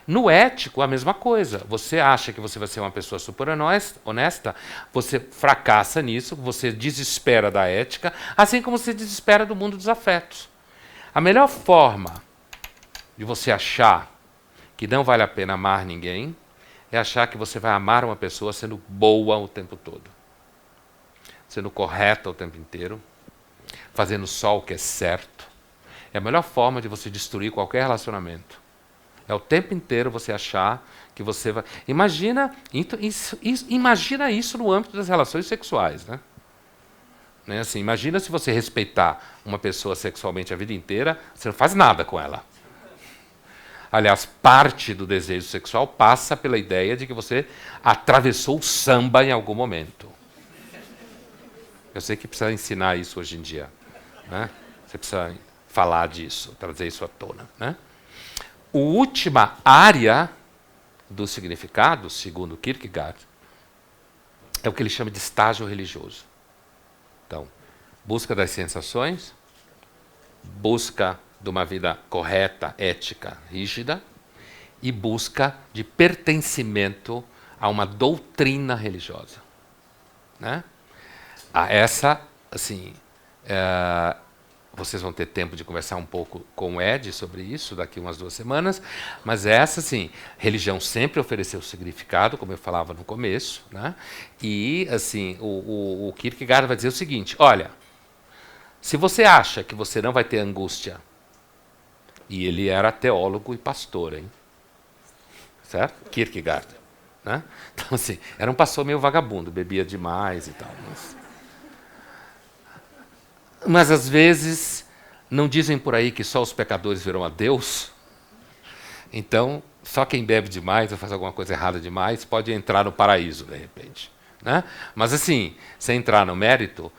No ético, a mesma coisa. Você acha que você vai ser uma pessoa super honesta, você fracassa nisso, você desespera da ética, assim como você desespera do mundo dos afetos. A melhor forma de você achar que não vale a pena amar ninguém é achar que você vai amar uma pessoa sendo boa o tempo todo, sendo correta o tempo inteiro, fazendo só o que é certo. É a melhor forma de você destruir qualquer relacionamento. É o tempo inteiro você achar que você vai... Imagina isso no âmbito das relações sexuais. Né? Assim, imagina se você respeitar uma pessoa sexualmente a vida inteira, você não faz nada com ela. Aliás, parte do desejo sexual passa pela ideia de que você atravessou o samba em algum momento. Eu sei que precisa ensinar isso hoje em dia. Né? Você precisa falar disso, trazer isso à tona. Né? A última área do significado, segundo Kierkegaard, é o que ele chama de estágio religioso. Então, Busca das sensações, busca de uma vida correta, ética, rígida, e busca de pertencimento a uma doutrina religiosa. Né? Essa, assim, vocês vão ter tempo de conversar um pouco com o Ed sobre isso daqui umas 2 semanas, mas essa, assim, religião sempre ofereceu significado, como eu falava no começo, né? E, assim, o Kierkegaard vai dizer o seguinte, olha, se você acha que você não vai ter angústia, e ele era teólogo e pastor, hein? Certo? Kierkegaard. Né? Então, assim, era um pastor meio vagabundo, bebia demais e tal. Mas às vezes, não dizem por aí que só os pecadores virão a Deus? Então, só quem bebe demais ou faz alguma coisa errada demais pode entrar no paraíso, de repente. Né? Mas assim, sem entrar no mérito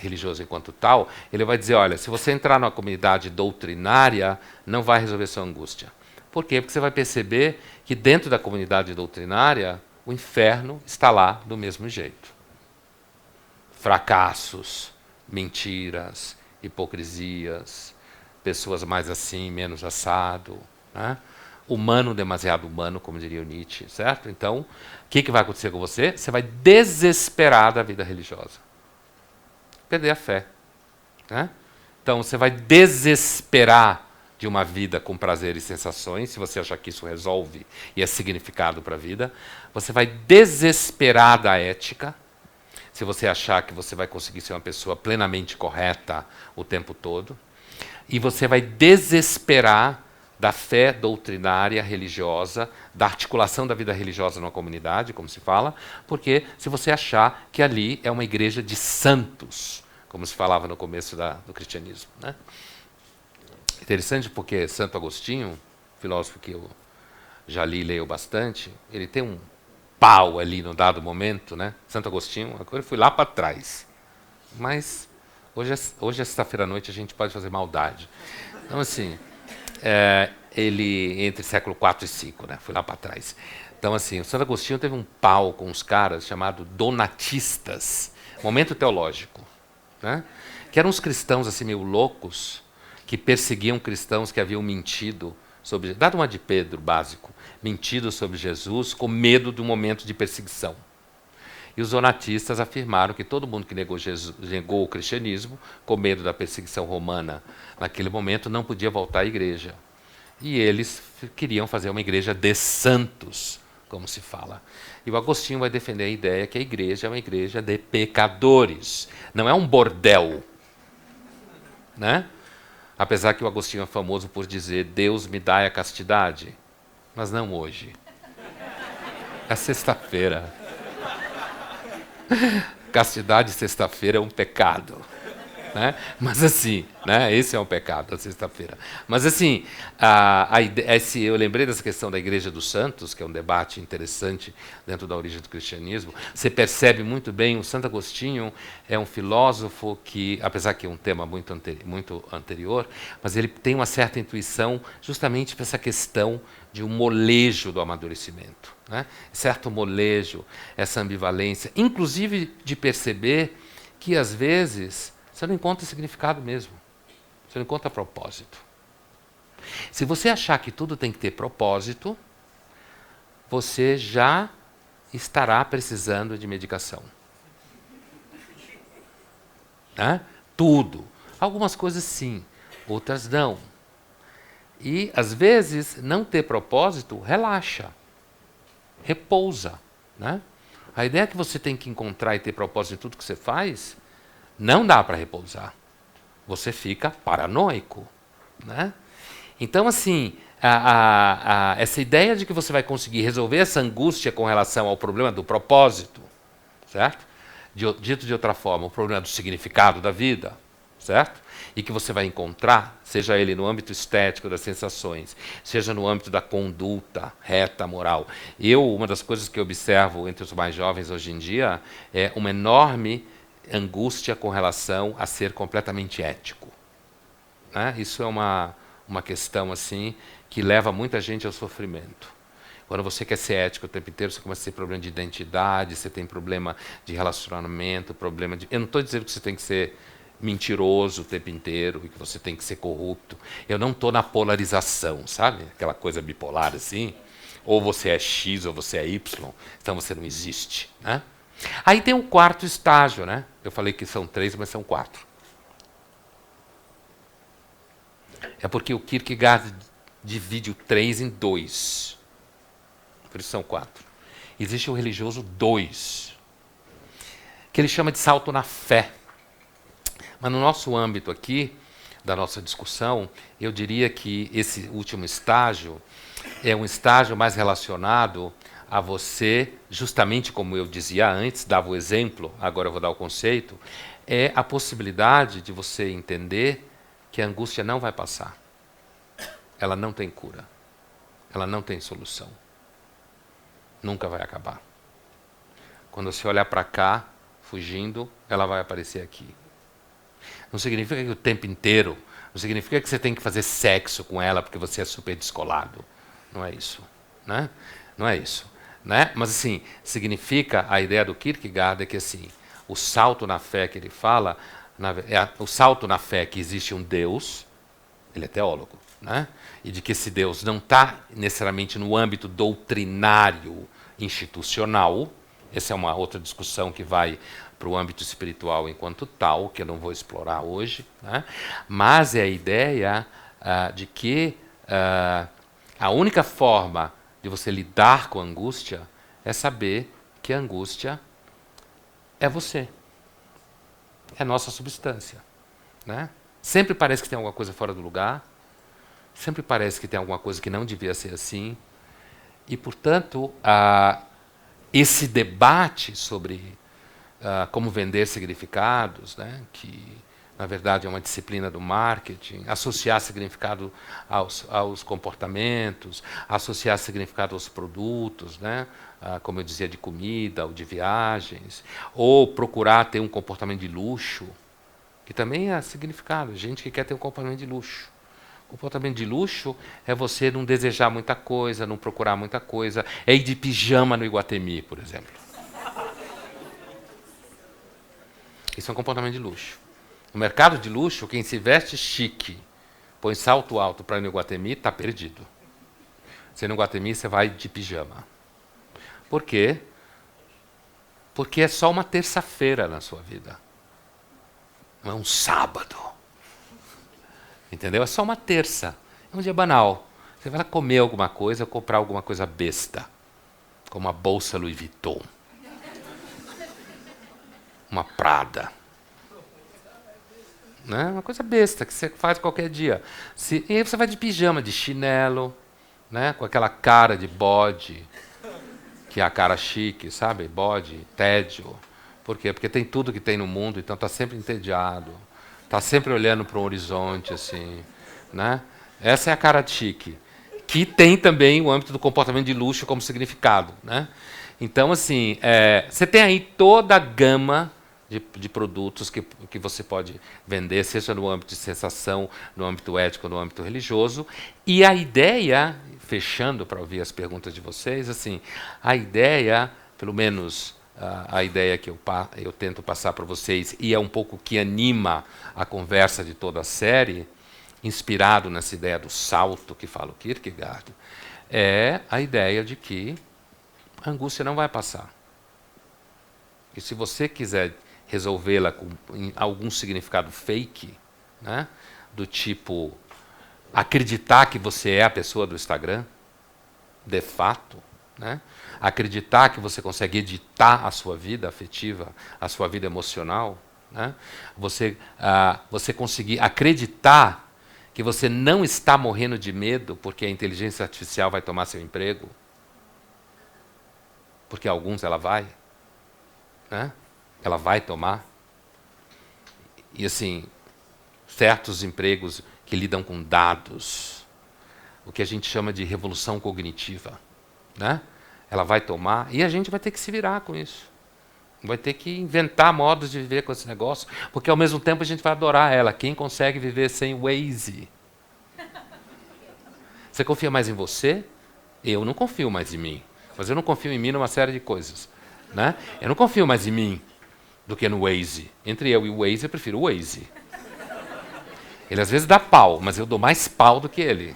religioso enquanto tal, ele vai dizer, olha, se você entrar numa comunidade doutrinária, não vai resolver sua angústia. Por quê? Porque você vai perceber que dentro da comunidade doutrinária, o inferno está lá do mesmo jeito. Fracassos, mentiras, hipocrisias, pessoas mais assim, menos assado, né? Humano demasiado humano, como diria o Nietzsche, certo? Então, o que vai acontecer com você? Você vai desesperar da vida religiosa. Perder a fé. Né? Então, você vai desesperar de uma vida com prazer e sensações, se você achar que isso resolve e é significado para a vida. Você vai desesperar da ética, se você achar que você vai conseguir ser uma pessoa plenamente correta o tempo todo. E você vai desesperar da fé doutrinária religiosa, da articulação da vida religiosa numa comunidade, como se fala, porque se você achar que ali é uma igreja de santos, como se falava no começo do cristianismo. Né? Interessante porque Santo Agostinho, filósofo que eu já li e leio bastante, ele tem um pau ali no dado momento, né? Santo Agostinho, agora eu fui lá para trás, mas hoje é sexta-feira à noite, a gente pode fazer maldade. Então, assim, ele entre século IV e V, né? Fui lá para trás. Então, assim, o Santo Agostinho teve um pau com os caras chamados donatistas, momento teológico, né? Que eram uns cristãos assim meio loucos, que perseguiam cristãos que haviam mentido sobre, dado uma de Pedro básico, mentido sobre Jesus com medo do momento de perseguição. E os donatistas afirmaram que todo mundo que negou o cristianismo, com medo da perseguição romana naquele momento, não podia voltar à igreja. E eles queriam fazer uma igreja de santos, como se fala. E o Agostinho vai defender a ideia que a igreja é uma igreja de pecadores, não é um bordel. Né? Apesar que o Agostinho é famoso por dizer, Deus me dá a castidade, mas não hoje. É sexta-feira. Castidade sexta-feira é um pecado. Né? Mas assim, né? Esse é um pecado, a sexta-feira. Mas assim, eu lembrei dessa questão da Igreja dos Santos, que é um debate interessante dentro da origem do cristianismo. Você percebe muito bem, o Santo Agostinho é um filósofo que, apesar que é um tema muito anterior, mas ele tem uma certa intuição justamente para essa questão de um molejo do amadurecimento. Né? Certo molejo, essa ambivalência, inclusive de perceber que às vezes você não encontra significado mesmo. Você não encontra propósito. Se você achar que tudo tem que ter propósito, você já estará precisando de medicação. Né? Tudo. Algumas coisas sim, outras não. E, às vezes, não ter propósito relaxa, repousa. Né? A ideia é que você tem que encontrar e ter propósito em tudo que você faz, não dá para repousar. Você fica paranoico. Né? Então, assim, essa ideia de que você vai conseguir resolver essa angústia com relação ao problema do propósito, certo? Dito de outra forma, o problema do significado da vida, certo? E que você vai encontrar, seja ele no âmbito estético das sensações, seja no âmbito da conduta reta, moral. Uma das coisas que eu observo entre os mais jovens hoje em dia é uma enorme angústia com relação a ser completamente ético. Né? Isso é uma questão assim que leva muita gente ao sofrimento. Quando você quer ser ético o tempo inteiro, você começa a ter problema de identidade, você tem problema de relacionamento, problema de... Eu não estou dizendo que você tem que ser mentiroso o tempo inteiro e que você tem que ser corrupto. Eu não estou na polarização, sabe? Aquela coisa bipolar assim. Ou você é X ou você é Y, então você não existe, né? Aí tem um quarto estágio, né? Eu falei que são 3, mas são 4. É porque o Kierkegaard divide o 3 em 2. Por isso são 4. Existe o religioso 2, que ele chama de salto na fé. Mas no nosso âmbito aqui, da nossa discussão, eu diria que esse último estágio é um estágio mais relacionado a você, justamente como eu dizia antes, dava o exemplo, agora eu vou dar o conceito, é a possibilidade de você entender que a angústia não vai passar. Ela não tem cura. Ela não tem solução. Nunca vai acabar. Quando você olhar para cá, fugindo, ela vai aparecer aqui. Não significa que o tempo inteiro, não significa que você tem que fazer sexo com ela porque você é super descolado. Não é isso, né? Não é isso, né? Mas assim, significa, a ideia do Kierkegaard é que assim, o salto na fé que ele fala, o salto na fé que existe um Deus, ele é teólogo, né? E de que esse Deus não está necessariamente no âmbito doutrinário institucional. Essa é uma outra discussão que vai para o âmbito espiritual enquanto tal, que eu não vou explorar hoje, né? Mas é a ideia de que a única forma de você lidar com a angústia é saber que a angústia é você, é a nossa substância, né? Sempre parece que tem alguma coisa fora do lugar, sempre parece que tem alguma coisa que não devia ser assim, e, portanto, esse debate sobre como vender significados, né, que, na verdade, é uma disciplina do marketing, associar significado aos comportamentos, associar significado aos produtos, né, como eu dizia, de comida ou de viagens, ou procurar ter um comportamento de luxo, que também é significado, gente que quer ter um comportamento de luxo. Comportamento de luxo é você não desejar muita coisa, não procurar muita coisa, é ir de pijama no Iguatemi, por exemplo. Isso é um comportamento de luxo. No mercado de luxo, quem se veste chique, põe salto alto para ir no Iguatemi, está perdido. Você no Iguatemi, você vai de pijama. Por quê? Porque é só uma terça-feira na sua vida. Não é um sábado. Entendeu? É só uma terça. É um dia banal. Você vai lá comer alguma coisa, comprar alguma coisa besta. Como uma bolsa Louis Vuitton. Uma Prada. Né? Uma coisa besta que você faz qualquer dia. E aí você vai de pijama, de chinelo, né? Com aquela cara de bode, que é a cara chique, sabe? Bode, tédio. Por quê? Porque tem tudo que tem no mundo, então está sempre entediado. Está sempre olhando para um horizonte, assim. Né? Essa é a cara chique. Que tem também o âmbito do comportamento de luxo como significado. Né? Então, assim, você tem aí toda a gama de produtos que você pode vender, seja no âmbito de sensação, no âmbito ético, no âmbito religioso. E a ideia, fechando para ouvir as perguntas de vocês, assim, a ideia, pelo menos a ideia que eu tento passar para vocês, e é um pouco que anima a conversa de toda a série, inspirado nessa ideia do salto que fala o Kierkegaard, é a ideia de que a angústia não vai passar. E se você quiser resolvê-la com algum significado fake, né, do tipo acreditar que você é a pessoa do Instagram, de fato, né, acreditar que você consegue editar a sua vida afetiva, a sua vida emocional, né, você conseguir acreditar que você não está morrendo de medo porque a inteligência artificial vai tomar seu emprego, porque alguns ela vai, né? Ela vai tomar. E assim, certos empregos que lidam com dados, o que a gente chama de revolução cognitiva, né? Ela vai tomar e a gente vai ter que se virar com isso. Vai ter que inventar modos de viver com esse negócio, porque ao mesmo tempo a gente vai adorar ela. Quem consegue viver sem Waze? Você confia mais em você Eu não confio mais em mim. Mas eu não confio em mim numa série de coisas. Né? Eu não confio mais em mim do que no Waze. Entre eu e o Waze, eu prefiro o Waze. Ele às vezes dá pau, mas eu dou mais pau do que ele.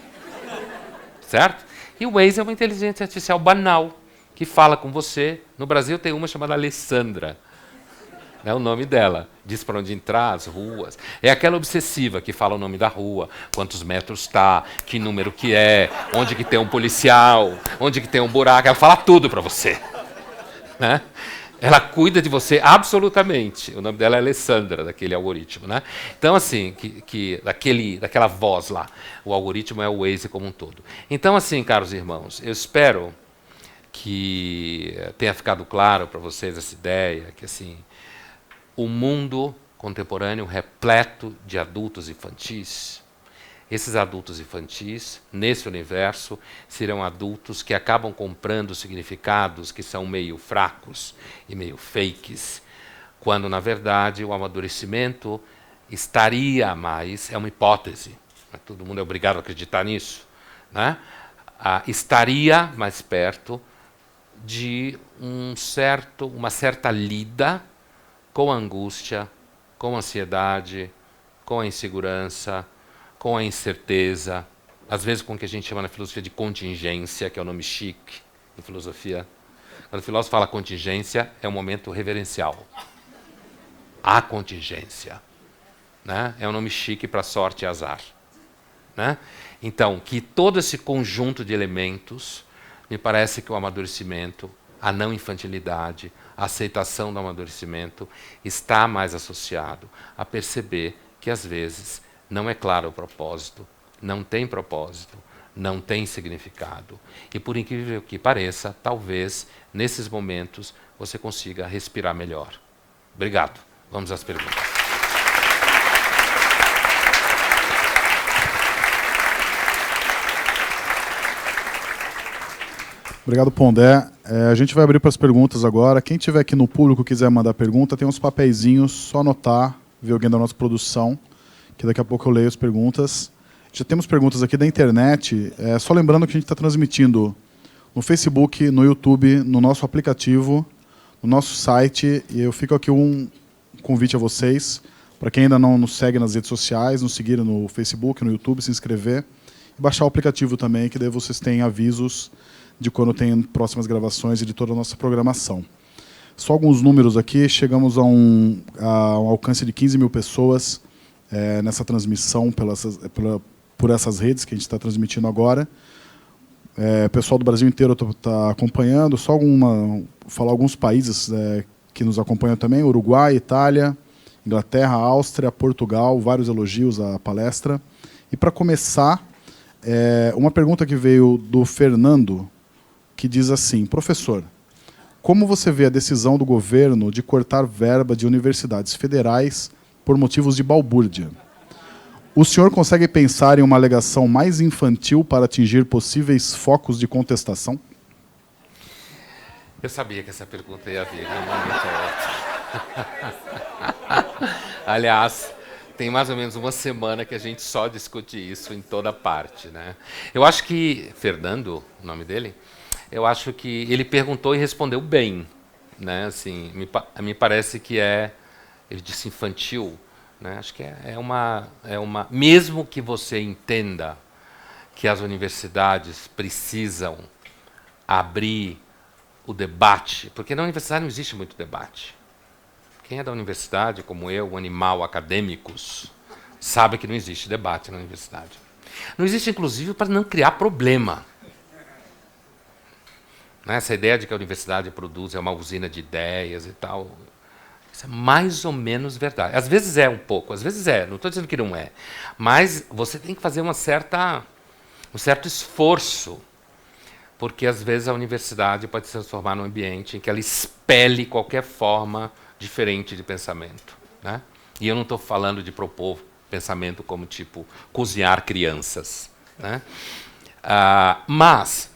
Certo? E o Waze é uma inteligência artificial banal, que fala com você. No Brasil tem uma chamada Alessandra. É o nome dela. Diz para onde entrar, as ruas. É aquela obsessiva que fala o nome da rua, quantos metros está, que número que é, onde que tem um policial, onde que tem um buraco. Ela fala tudo para você. Né? Ela cuida de você absolutamente. O nome dela é Alessandra, daquele algoritmo. Né? Então, assim, daquela voz lá, o algoritmo é o Waze como um todo. Então, assim, caros irmãos, eu espero que tenha ficado claro para vocês essa ideia, que assim, o mundo contemporâneo repleto de adultos infantis. Esses adultos infantis, nesse universo, serão adultos que acabam comprando significados que são meio fracos e meio fakes, quando, na verdade, o amadurecimento estaria mais, é uma hipótese, todo mundo é obrigado a acreditar nisso, né? Estaria mais perto de uma certa lida com a angústia, com a ansiedade, com a insegurança, com a incerteza, às vezes com o que a gente chama na filosofia de contingência, que é o nome chique em filosofia. Quando o filósofo fala contingência, é um momento reverencial. A contingência. Né? É um nome chique para sorte e azar. Né? Então, que todo esse conjunto de elementos, me parece que o amadurecimento, a não infantilidade, a aceitação do amadurecimento, está mais associado a perceber que, às vezes, não é claro o propósito, não tem propósito, não tem significado. E, por incrível que pareça, talvez, nesses momentos, você consiga respirar melhor. Obrigado. Vamos às perguntas. Obrigado, Pondé. A gente vai abrir para as perguntas agora. Quem tiver aqui no público quiser mandar pergunta, tem uns papeizinhos, só anotar, ver alguém da nossa produção, que daqui a pouco eu leio as perguntas. Já temos perguntas aqui da internet. Só lembrando que a gente está transmitindo no Facebook, no YouTube, no nosso aplicativo, no nosso site. E eu fico aqui um convite a vocês, para quem ainda não nos segue nas redes sociais, nos seguir no Facebook, no YouTube, se inscrever. E baixar o aplicativo também, que daí vocês têm avisos de quando tem próximas gravações e de toda a nossa programação. Só alguns números aqui. Chegamos a um alcance de 15 mil pessoas nessa transmissão por essas redes que a gente está transmitindo agora. O pessoal do Brasil inteiro está acompanhando. Só falar alguns países que nos acompanham também: Uruguai, Itália, Inglaterra, Áustria, Portugal. Vários elogios à palestra. E para começar, uma pergunta que veio do Fernando, que diz assim: professor, como você vê a decisão do governo de cortar verba de universidades federais por motivos de balbúrdia? O senhor consegue pensar em uma alegação mais infantil para atingir possíveis focos de contestação? Eu sabia que essa pergunta ia vir, num momento ou outro. Aliás, tem mais ou menos uma semana que a gente só discute isso em toda parte. Né? Eu acho que, Fernando, o nome dele, eu acho que ele perguntou e respondeu bem. Né? Assim, me parece que ele disse infantil. Né? Acho que mesmo que você entenda que as universidades precisam abrir o debate, porque na universidade não existe muito debate. Quem é da universidade, como eu, um animal acadêmicos, sabe que não existe debate na universidade. Não existe, inclusive, para não criar problema. Essa ideia de que a universidade produz uma usina de ideias e tal, isso é mais ou menos verdade. Às vezes é um pouco, às vezes é, não estou dizendo que não é. Mas você tem que fazer um certo esforço, porque às vezes a universidade pode se transformar num ambiente em que ela expele qualquer forma diferente de pensamento. Né? E eu não estou falando de propor pensamento como tipo cozinhar crianças. Né? Mas,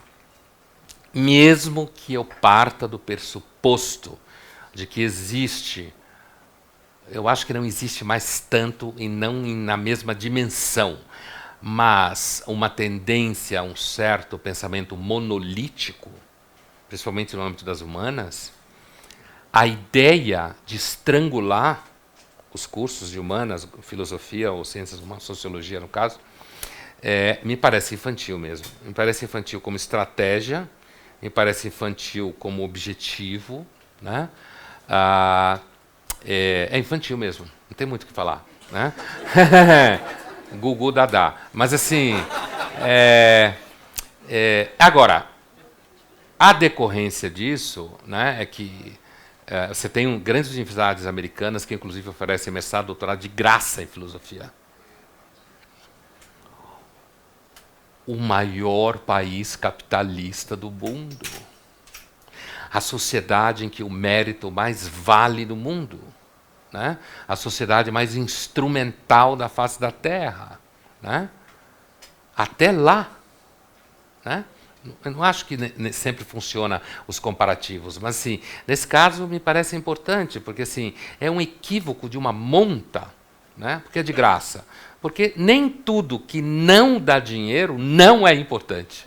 mesmo que eu parta do pressuposto de que existe, eu acho que não existe mais tanto e não na mesma dimensão, mas uma tendência a um certo pensamento monolítico, principalmente no âmbito das humanas, a ideia de estrangular os cursos de humanas, filosofia ou ciências humanas, sociologia no caso, me parece infantil mesmo. Me parece infantil como estratégia, me parece infantil como objetivo, né? É infantil mesmo, não tem muito o que falar, né? Gugu Dadá. Mas assim, agora, a decorrência disso, né, é que você tem grandes universidades americanas que inclusive oferecem mestrado e doutorado de graça em filosofia. O maior país capitalista do mundo. A sociedade em que o mérito mais vale no mundo. Né? A sociedade mais instrumental da face da Terra. Né? Até lá. Né? Eu não acho que sempre funciona os comparativos, mas assim, nesse caso me parece importante, porque assim, é um equívoco de uma monta, né? Porque é de graça. Porque nem tudo que não dá dinheiro não é importante.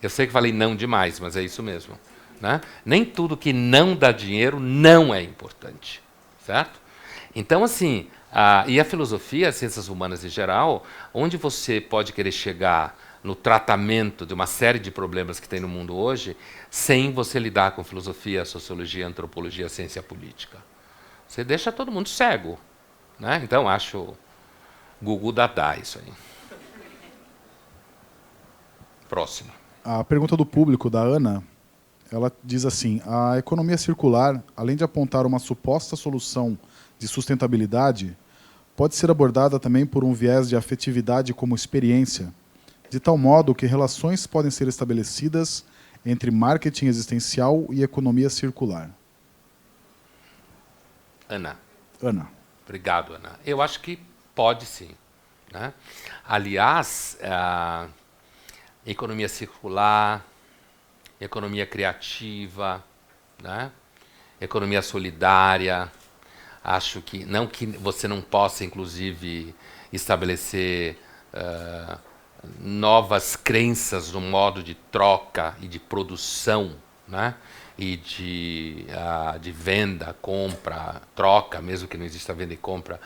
Eu sei que falei não demais, mas é isso mesmo. Né? Nem tudo que não dá dinheiro não é importante. Certo? Então, assim, e a filosofia, as ciências humanas em geral, onde você pode querer chegar no tratamento de uma série de problemas que tem no mundo hoje, sem você lidar com filosofia, sociologia, antropologia, ciência política. Você deixa todo mundo cego. Né? Então, acho Gugu Dadá isso aí. Próximo. A pergunta do público, da Ana, ela diz assim: a economia circular, além de apontar uma suposta solução de sustentabilidade, pode ser abordada também por um viés de afetividade como experiência, de tal modo que relações podem ser estabelecidas entre marketing existencial e economia circular. Ana. Obrigado, Ana. Eu acho que pode sim. Né? Aliás, economia circular, economia criativa, né? Economia solidária. Acho que não que você não possa, inclusive, estabelecer novas crenças no modo de troca e de produção, né? E de venda, compra, troca, mesmo que não exista venda e compra.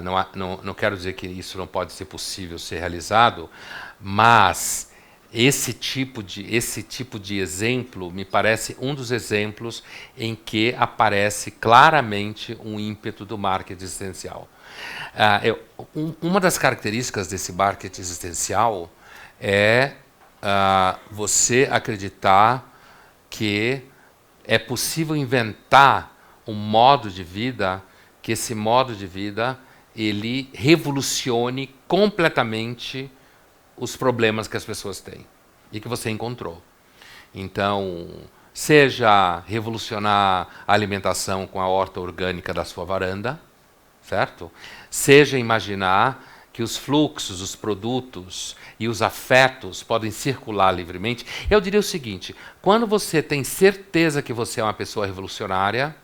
Não quero dizer que isso não pode ser possível ser realizado, mas esse tipo de exemplo me parece um dos exemplos em que aparece claramente um ímpeto do marketing existencial. Uma das características desse marketing existencial é você acreditar que é possível inventar um modo de vida, que esse modo de vida ele revolucione completamente os problemas que as pessoas têm e que você encontrou. Então, seja revolucionar a alimentação com a horta orgânica da sua varanda, certo? Seja imaginar que os fluxos, os produtos e os afetos podem circular livremente. Eu diria o seguinte: quando você tem certeza que você é uma pessoa revolucionária,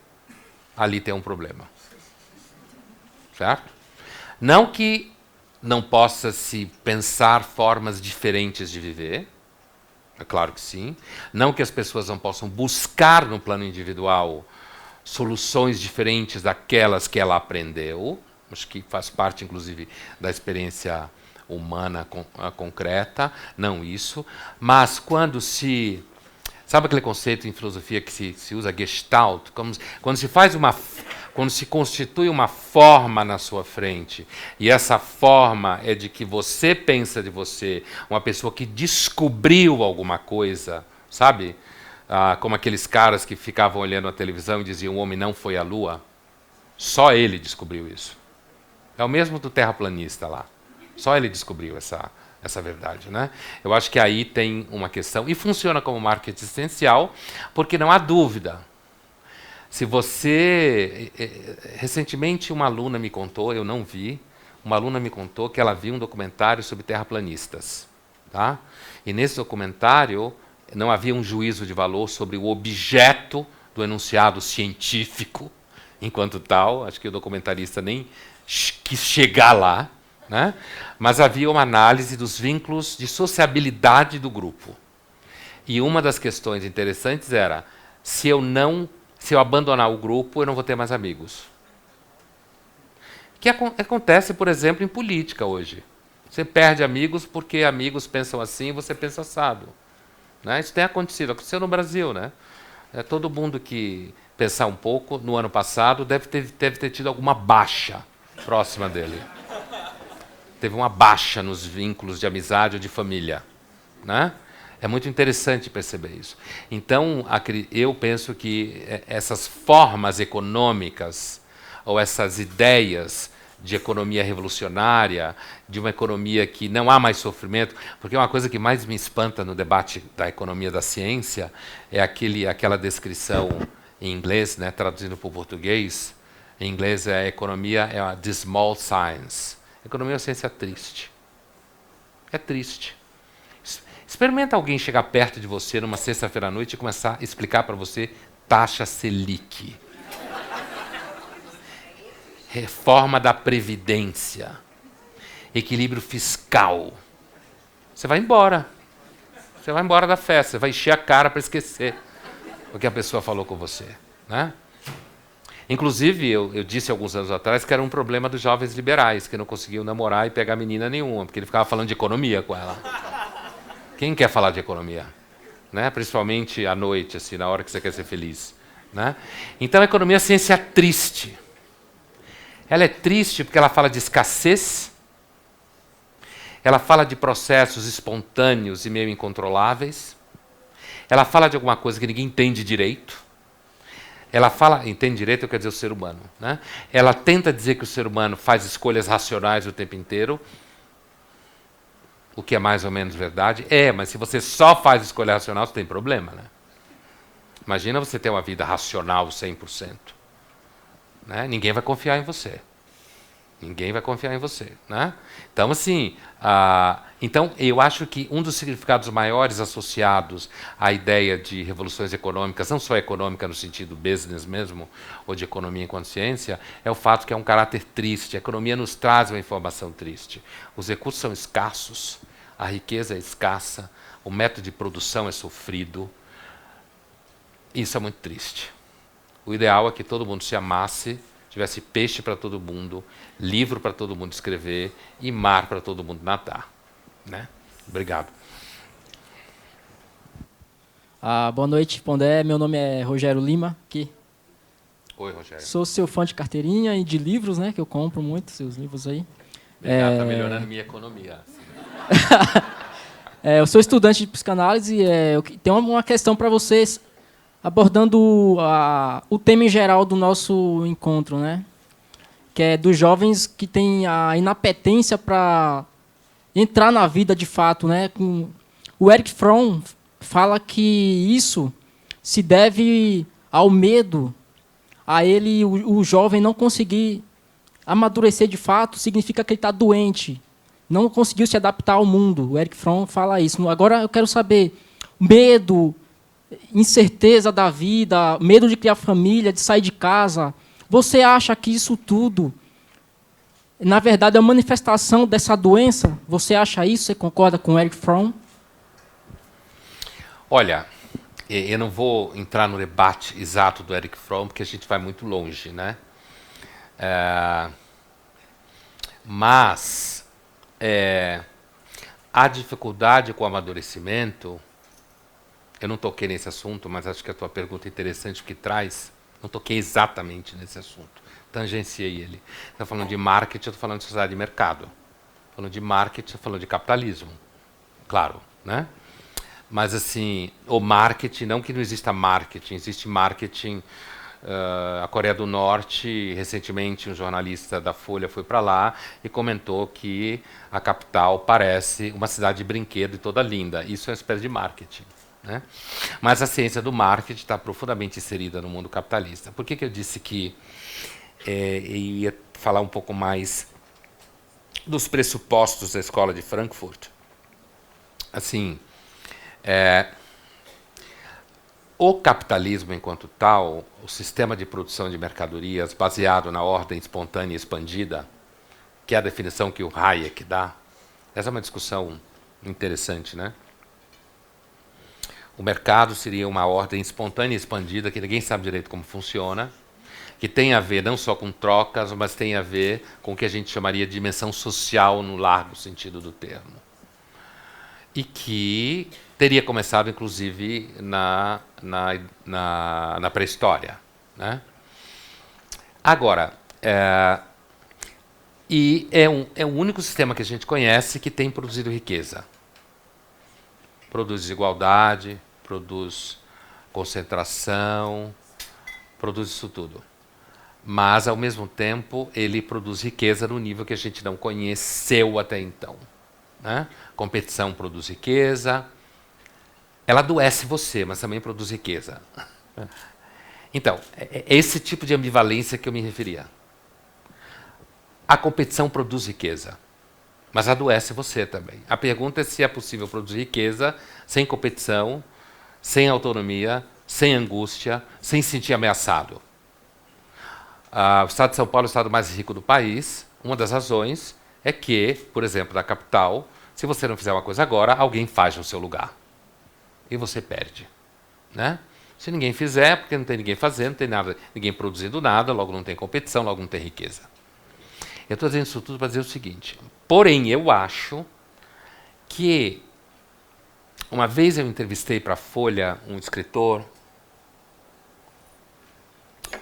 ali tem um problema. Certo? Não que não possa se pensar formas diferentes de viver, é claro que sim. Não que as pessoas não possam buscar no plano individual soluções diferentes daquelas que ela aprendeu. Acho que faz parte, inclusive, da experiência humana concreta. Não isso. Mas quando se... Sabe aquele conceito em filosofia que se usa Gestalt? Quando se constitui uma forma na sua frente, e essa forma é de que você pensa de você, uma pessoa que descobriu alguma coisa, sabe? Como aqueles caras que ficavam olhando a televisão e diziam: o homem não foi à Lua. Só ele descobriu isso. É o mesmo do terraplanista lá. Só ele descobriu essa verdade. Né? Eu acho que aí tem uma questão, e funciona como marketing existencial, porque não há dúvida. Se você... Recentemente uma aluna me contou, eu não vi, uma aluna me contou que ela viu um documentário sobre terraplanistas. Tá? E nesse documentário não havia um juízo de valor sobre o objeto do enunciado científico, enquanto tal. Acho que o documentarista nem quis chegar lá. né? Mas havia uma análise dos vínculos de sociabilidade do grupo. E uma das questões interessantes era, se eu abandonar o grupo, eu não vou ter mais amigos. Que acontece, por exemplo, em política hoje. Você perde amigos porque amigos pensam assim e você pensa assado. Né? Isso tem acontecido, aconteceu no Brasil. Né? Todo mundo que pensar um pouco, no ano passado, deve ter tido alguma baixa próxima dele. Teve uma baixa nos vínculos de amizade ou de família. Né? É muito interessante perceber isso. Então, eu penso que essas formas econômicas, ou essas ideias de economia revolucionária, de uma economia que não há mais sofrimento, porque uma coisa que mais me espanta no debate da economia da ciência é aquela descrição em inglês, né, traduzindo para o português, em inglês a economia é a dismal science. A economia é uma ciência triste. É triste. Experimenta alguém chegar perto de você numa sexta-feira à noite e começar a explicar para você taxa Selic. Reforma da Previdência, equilíbrio fiscal. Você vai embora. Você vai embora da festa, você vai encher a cara para esquecer o que a pessoa falou com você. Né? Inclusive, eu disse alguns anos atrás que era um problema dos jovens liberais, que não conseguiam namorar e pegar menina nenhuma, porque ele ficava falando de economia com ela. Quem quer falar de economia? Né? Principalmente à noite, assim, na hora que você quer ser feliz. Né? Então, a economia é uma ciência triste. Ela é triste porque ela fala de escassez, ela fala de processos espontâneos e meio incontroláveis, ela fala de alguma coisa que ninguém entende direito, ela fala, entende direito, quer dizer o ser humano, né? Ela tenta dizer que o ser humano faz escolhas racionais o tempo inteiro, o que é mais ou menos verdade. Mas se você só faz escolha racional, você tem problema, né? Imagina você ter uma vida racional 100%. Né? Ninguém vai confiar em você. Ninguém vai confiar em você. Né? Então, assim, então, eu acho que um dos significados maiores associados à ideia de revoluções econômicas, não só econômica no sentido business mesmo, ou de economia em consciência, é o fato que é um caráter triste. A economia nos traz uma informação triste. Os recursos são escassos, a riqueza é escassa, o método de produção é sofrido. Isso é muito triste. O ideal é que todo mundo se amasse, tivesse peixe para todo mundo, livro para todo mundo escrever e mar para todo mundo nadar. Né? Obrigado. Boa noite, Pondé. Meu nome é Rogério Lima. Aqui. Oi, Rogério. Sou seu fã de carteirinha e de livros, né? Que eu compro muito, seus livros aí. Obrigado, está melhorando minha economia. Eu sou estudante de psicanálise e eu tenho uma questão para vocês, abordando o tema em geral do nosso encontro, né? Que é dos jovens que têm a inapetência para entrar na vida de fato, né? O Erich Fromm fala que isso se deve ao medo, a ele, o jovem não conseguir amadurecer de fato, significa que ele está doente, não conseguiu se adaptar ao mundo. O Erich Fromm fala isso. Agora eu quero saber, medo, incerteza da vida, medo de criar família, de sair de casa, você acha que isso tudo, na verdade, é uma manifestação dessa doença? Você acha isso? Você concorda com o Erich Fromm? Olha, eu não vou entrar no debate exato do Erich Fromm, porque a gente vai muito longe, né? Mas a dificuldade com o amadurecimento, eu não toquei nesse assunto, mas acho que a tua pergunta é interessante, porque traz, não toquei exatamente nesse assunto, tangenciei ele. Estou falando de marketing, eu estou falando de sociedade de mercado. Falando de marketing, estou falando de capitalismo, claro, né? Mas assim, o marketing, não que não exista marketing, existe marketing. A Coreia do Norte, recentemente um jornalista da Folha foi para lá e comentou que a capital parece uma cidade de brinquedo e toda linda. Isso é uma espécie de marketing. Né? Mas a ciência do marketing está profundamente inserida no mundo capitalista. Por que eu disse que eu ia falar um pouco mais dos pressupostos da escola de Frankfurt? Assim, o capitalismo enquanto tal, o sistema de produção de mercadorias baseado na ordem espontânea e expandida, que é a definição que o Hayek dá. Essa é uma discussão interessante, né? O mercado seria uma ordem espontânea e expandida, que ninguém sabe direito como funciona, que tem a ver não só com trocas, mas tem a ver com o que a gente chamaria de dimensão social no largo sentido do termo. E que teria começado, inclusive, na pré-história, né? Agora, é o único sistema que a gente conhece que tem produzido riqueza. Produz desigualdade, produz concentração, produz isso tudo. Mas, ao mesmo tempo, ele produz riqueza no nível que a gente não conheceu até então, né? Competição produz riqueza, ela adoece você, mas também produz riqueza. Então, é esse tipo de ambivalência que eu me referia. A competição produz riqueza, mas adoece você também. A pergunta é se é possível produzir riqueza sem competição, sem autonomia, sem angústia, sem se sentir ameaçado. O estado de São Paulo é o estado mais rico do país. Uma das razões é que, por exemplo, na capital, se você não fizer uma coisa agora, alguém faz no seu lugar. E você perde, né? Se ninguém fizer, porque não tem ninguém fazendo, não tem nada, ninguém produzindo nada, logo não tem competição, logo não tem riqueza. Eu estou dizendo isso tudo para dizer o seguinte. Porém, eu acho que uma vez eu entrevistei para a Folha um escritor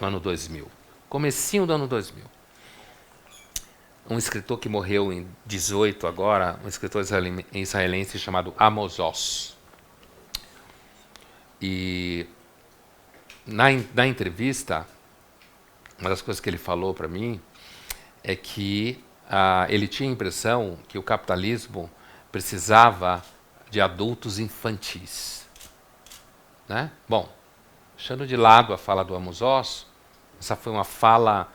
no ano 2000, comecinho do ano 2000. Um escritor que morreu em 18 agora, um escritor israelense chamado Amos Oz. E na entrevista, uma das coisas que ele falou para mim é que ele tinha a impressão que o capitalismo precisava de adultos infantis, né? Bom, deixando de lado a fala do Amos Oz, essa foi uma fala,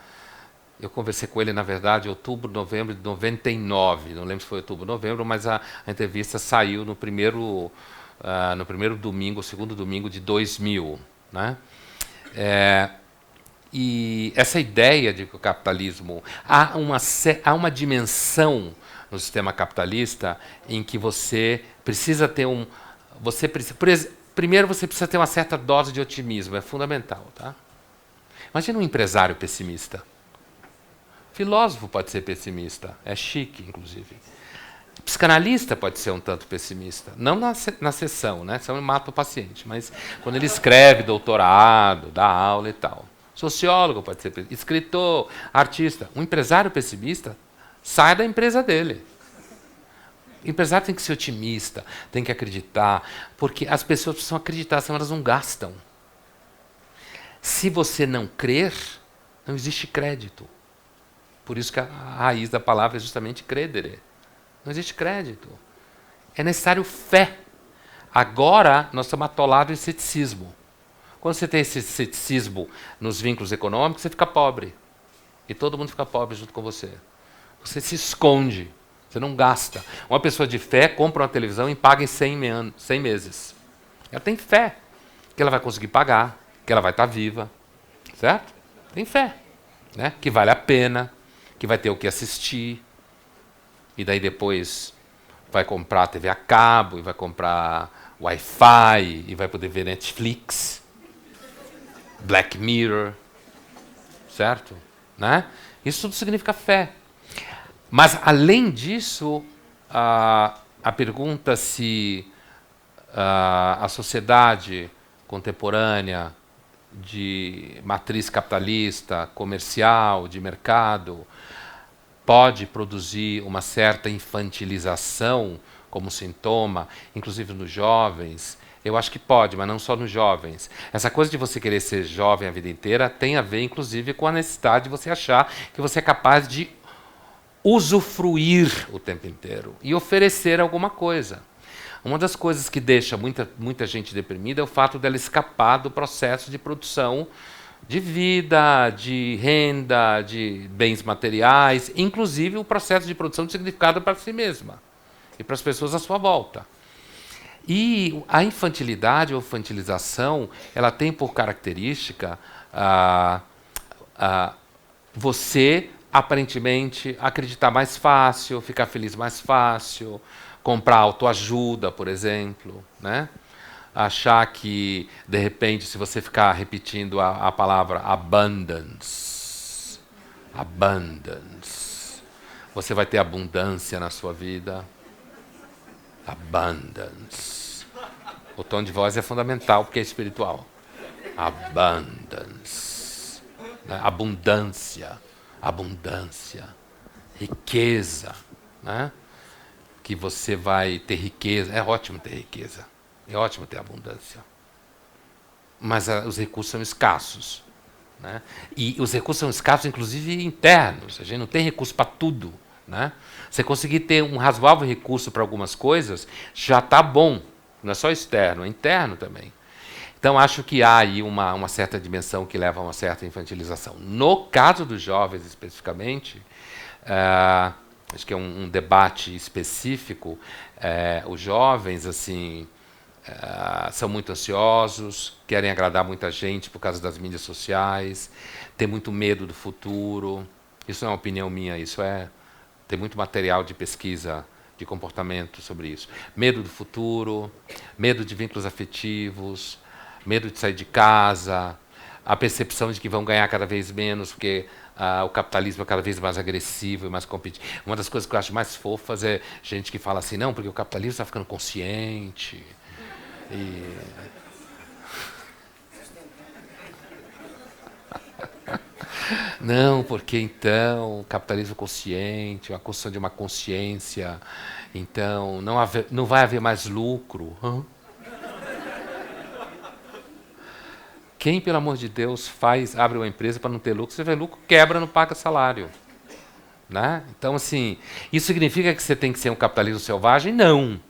eu conversei com ele, na verdade, em outubro, novembro de 99, não lembro se foi outubro, novembro, mas a entrevista saiu no primeiro domingo, segundo domingo de 2000, né? E essa ideia de que o capitalismo... Há uma dimensão no sistema capitalista em que você precisa ter primeiro, você precisa ter uma certa dose de otimismo, é fundamental, tá? Imagina um empresário pessimista. Filósofo pode ser pessimista, é chique, inclusive. Psicanalista pode ser um tanto pessimista. Não na sessão, né? Senão mata o paciente, mas quando ele escreve doutorado, dá aula e tal. Sociólogo pode ser, escritor, artista. Um empresário pessimista sai da empresa dele. O empresário tem que ser otimista, tem que acreditar, porque as pessoas precisam acreditar, senão elas não gastam. Se você não crer, não existe crédito. Por isso que a raiz da palavra é justamente credere. Não existe crédito. É necessário fé. Agora nós estamos atolados em ceticismo. Quando você tem esse ceticismo nos vínculos econômicos, você fica pobre. E todo mundo fica pobre junto com você. Você se esconde. Você não gasta. Uma pessoa de fé compra uma televisão e paga em 100 meses. Ela tem fé que ela vai conseguir pagar, que ela vai estar viva. Certo? Tem fé. Né? Que vale a pena, que vai ter o que assistir. E daí depois vai comprar TV a cabo, e vai comprar Wi-Fi, e vai poder ver Netflix, Black Mirror, certo? Né? Isso tudo significa fé. Mas, além disso, a pergunta se a sociedade contemporânea de matriz capitalista, comercial, de mercado, pode produzir uma certa infantilização como sintoma, inclusive nos jovens. Eu acho que pode, mas não só nos jovens. Essa coisa de você querer ser jovem a vida inteira tem a ver, inclusive, com a necessidade de você achar que você é capaz de usufruir o tempo inteiro e oferecer alguma coisa. Uma das coisas que deixa muita gente deprimida é o fato dela escapar do processo de produção de vida, de renda, de bens materiais, inclusive o processo de produção de significado para si mesma e para as pessoas à sua volta. E a infantilidade ou infantilização, ela tem por característica você aparentemente, acreditar mais fácil, ficar feliz mais fácil, comprar autoajuda, por exemplo, né? Achar que, de repente, se você ficar repetindo a palavra abundance, abundance, você vai ter abundância na sua vida. Abundance. O tom de voz é fundamental porque é espiritual. Abundance. Né? Abundância. Abundância. Riqueza. Né? Que você vai ter riqueza. É ótimo ter riqueza. É ótimo ter abundância. Mas os recursos são escassos. Né? E os recursos são escassos, inclusive internos. A gente não tem recurso para tudo. Né? Você conseguir ter um razoável recurso para algumas coisas, já está bom. Não é só externo, é interno também. Então, acho que há aí uma certa dimensão que leva a uma certa infantilização. No caso dos jovens, especificamente, acho que é um debate específico. Os jovens, assim, são muito ansiosos, querem agradar muita gente por causa das mídias sociais, têm muito medo do futuro. Isso não é uma opinião minha, tem muito material de pesquisa de comportamento sobre isso. Medo do futuro, medo de vínculos afetivos, medo de sair de casa, a percepção de que vão ganhar cada vez menos, porque o capitalismo é cada vez mais agressivo e mais competitivo. Uma das coisas que eu acho mais fofas é gente que fala assim, não, porque o capitalismo está ficando consciente. Não, porque então o capitalismo consciente, a construção de uma consciência, então não vai haver mais lucro. Quem, pelo amor de Deus, abre uma empresa para não ter lucro? Você vê lucro, quebra, não paga salário. Né? Então, assim, isso significa que você tem que ser um capitalismo selvagem? Não.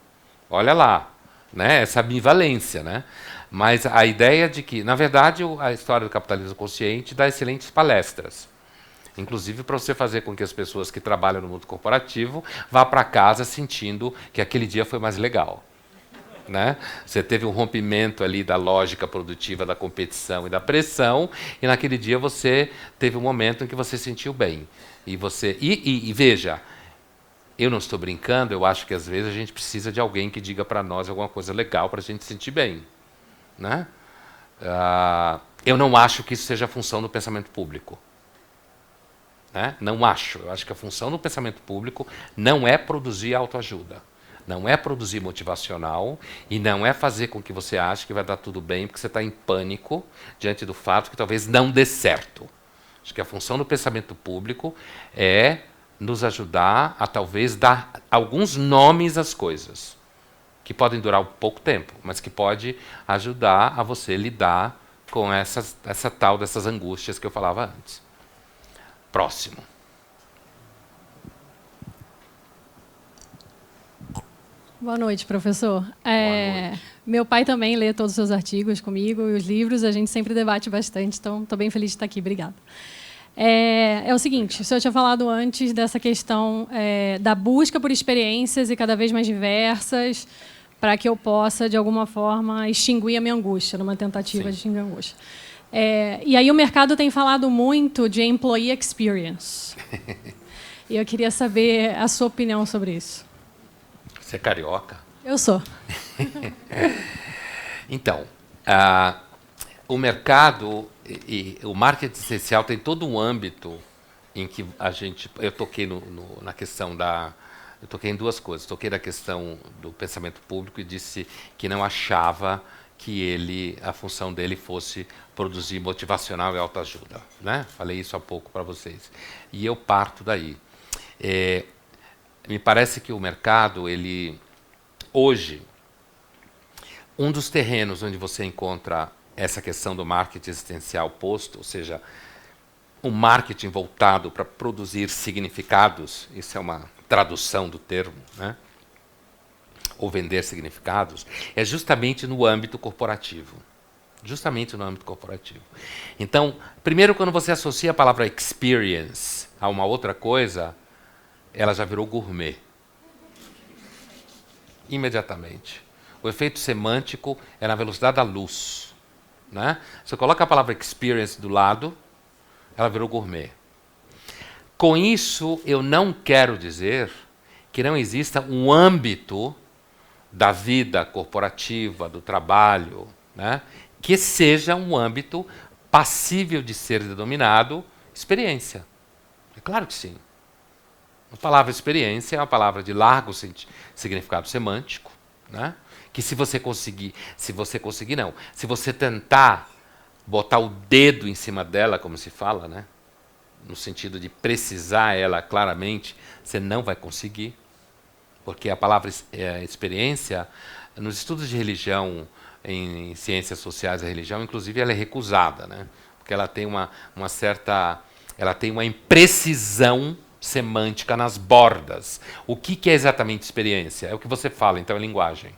Olha lá, né? Essa ambivalência, né? Mas a ideia de que, na verdade, a história do capitalismo consciente dá excelentes palestras. Inclusive para você fazer com que as pessoas que trabalham no mundo corporativo vá para casa sentindo que aquele dia foi mais legal. Né? Você teve um rompimento ali da lógica produtiva da competição e da pressão, e naquele dia você teve um momento em que você se sentiu bem. E veja, eu não estou brincando, eu acho que às vezes a gente precisa de alguém que diga para nós alguma coisa legal para a gente se sentir bem. Né? Eu não acho que isso seja a função do pensamento público. Né? Não acho. Eu acho que a função do pensamento público não é produzir autoajuda, não é produzir motivacional e não é fazer com que você ache que vai dar tudo bem porque você está em pânico diante do fato que talvez não dê certo. Acho que a função do pensamento público é nos ajudar a talvez dar alguns nomes às coisas, que podem durar um pouco tempo, mas que pode ajudar a você lidar com essa tal dessas angústias que eu falava antes. Próximo. Boa noite, professor. Boa noite. Meu pai também lê todos os seus artigos comigo e os livros, a gente sempre debate bastante, então estou bem feliz de estar aqui. Obrigada. É o seguinte, o senhor tinha falado antes dessa questão da busca por experiências e cada vez mais diversas para que eu possa, de alguma forma, extinguir a minha angústia, numa tentativa de extinguir a angústia. E aí o mercado tem falado muito de employee experience. E eu queria saber a sua opinião sobre isso. Você é carioca? Eu sou. Então, o mercado e o marketing essencial tem todo um âmbito em que eu toquei na questão eu toquei em duas coisas. Toquei na questão do pensamento público e disse que não achava que a função dele fosse produzir motivacional e autoajuda. Né? Falei isso há pouco para vocês. E eu parto daí. Me parece que o mercado, hoje, um dos terrenos onde você encontra essa questão do marketing existencial posto, ou seja, um marketing voltado para produzir significados, isso é uma tradução do termo, né? Ou vender significados, é justamente no âmbito corporativo. Justamente no âmbito corporativo. Então, primeiro, quando você associa a palavra experience a uma outra coisa, ela já virou gourmet. Imediatamente. O efeito semântico é na velocidade da luz. Né? Você coloca a palavra experience do lado, ela virou gourmet. Com isso, eu não quero dizer que não exista um âmbito da vida corporativa, do trabalho, né, que seja um âmbito passível de ser denominado experiência. É claro que sim. A palavra experiência é uma palavra de largo significado semântico, né, que se você tentar botar o dedo em cima dela, como se fala, né, no sentido de precisar ela claramente, você não vai conseguir, porque a palavra experiência, nos estudos de religião, em ciências sociais da religião, inclusive, ela é recusada, né? Porque ela tem uma imprecisão semântica nas bordas. O que é exatamente experiência? É o que você fala, então é linguagem.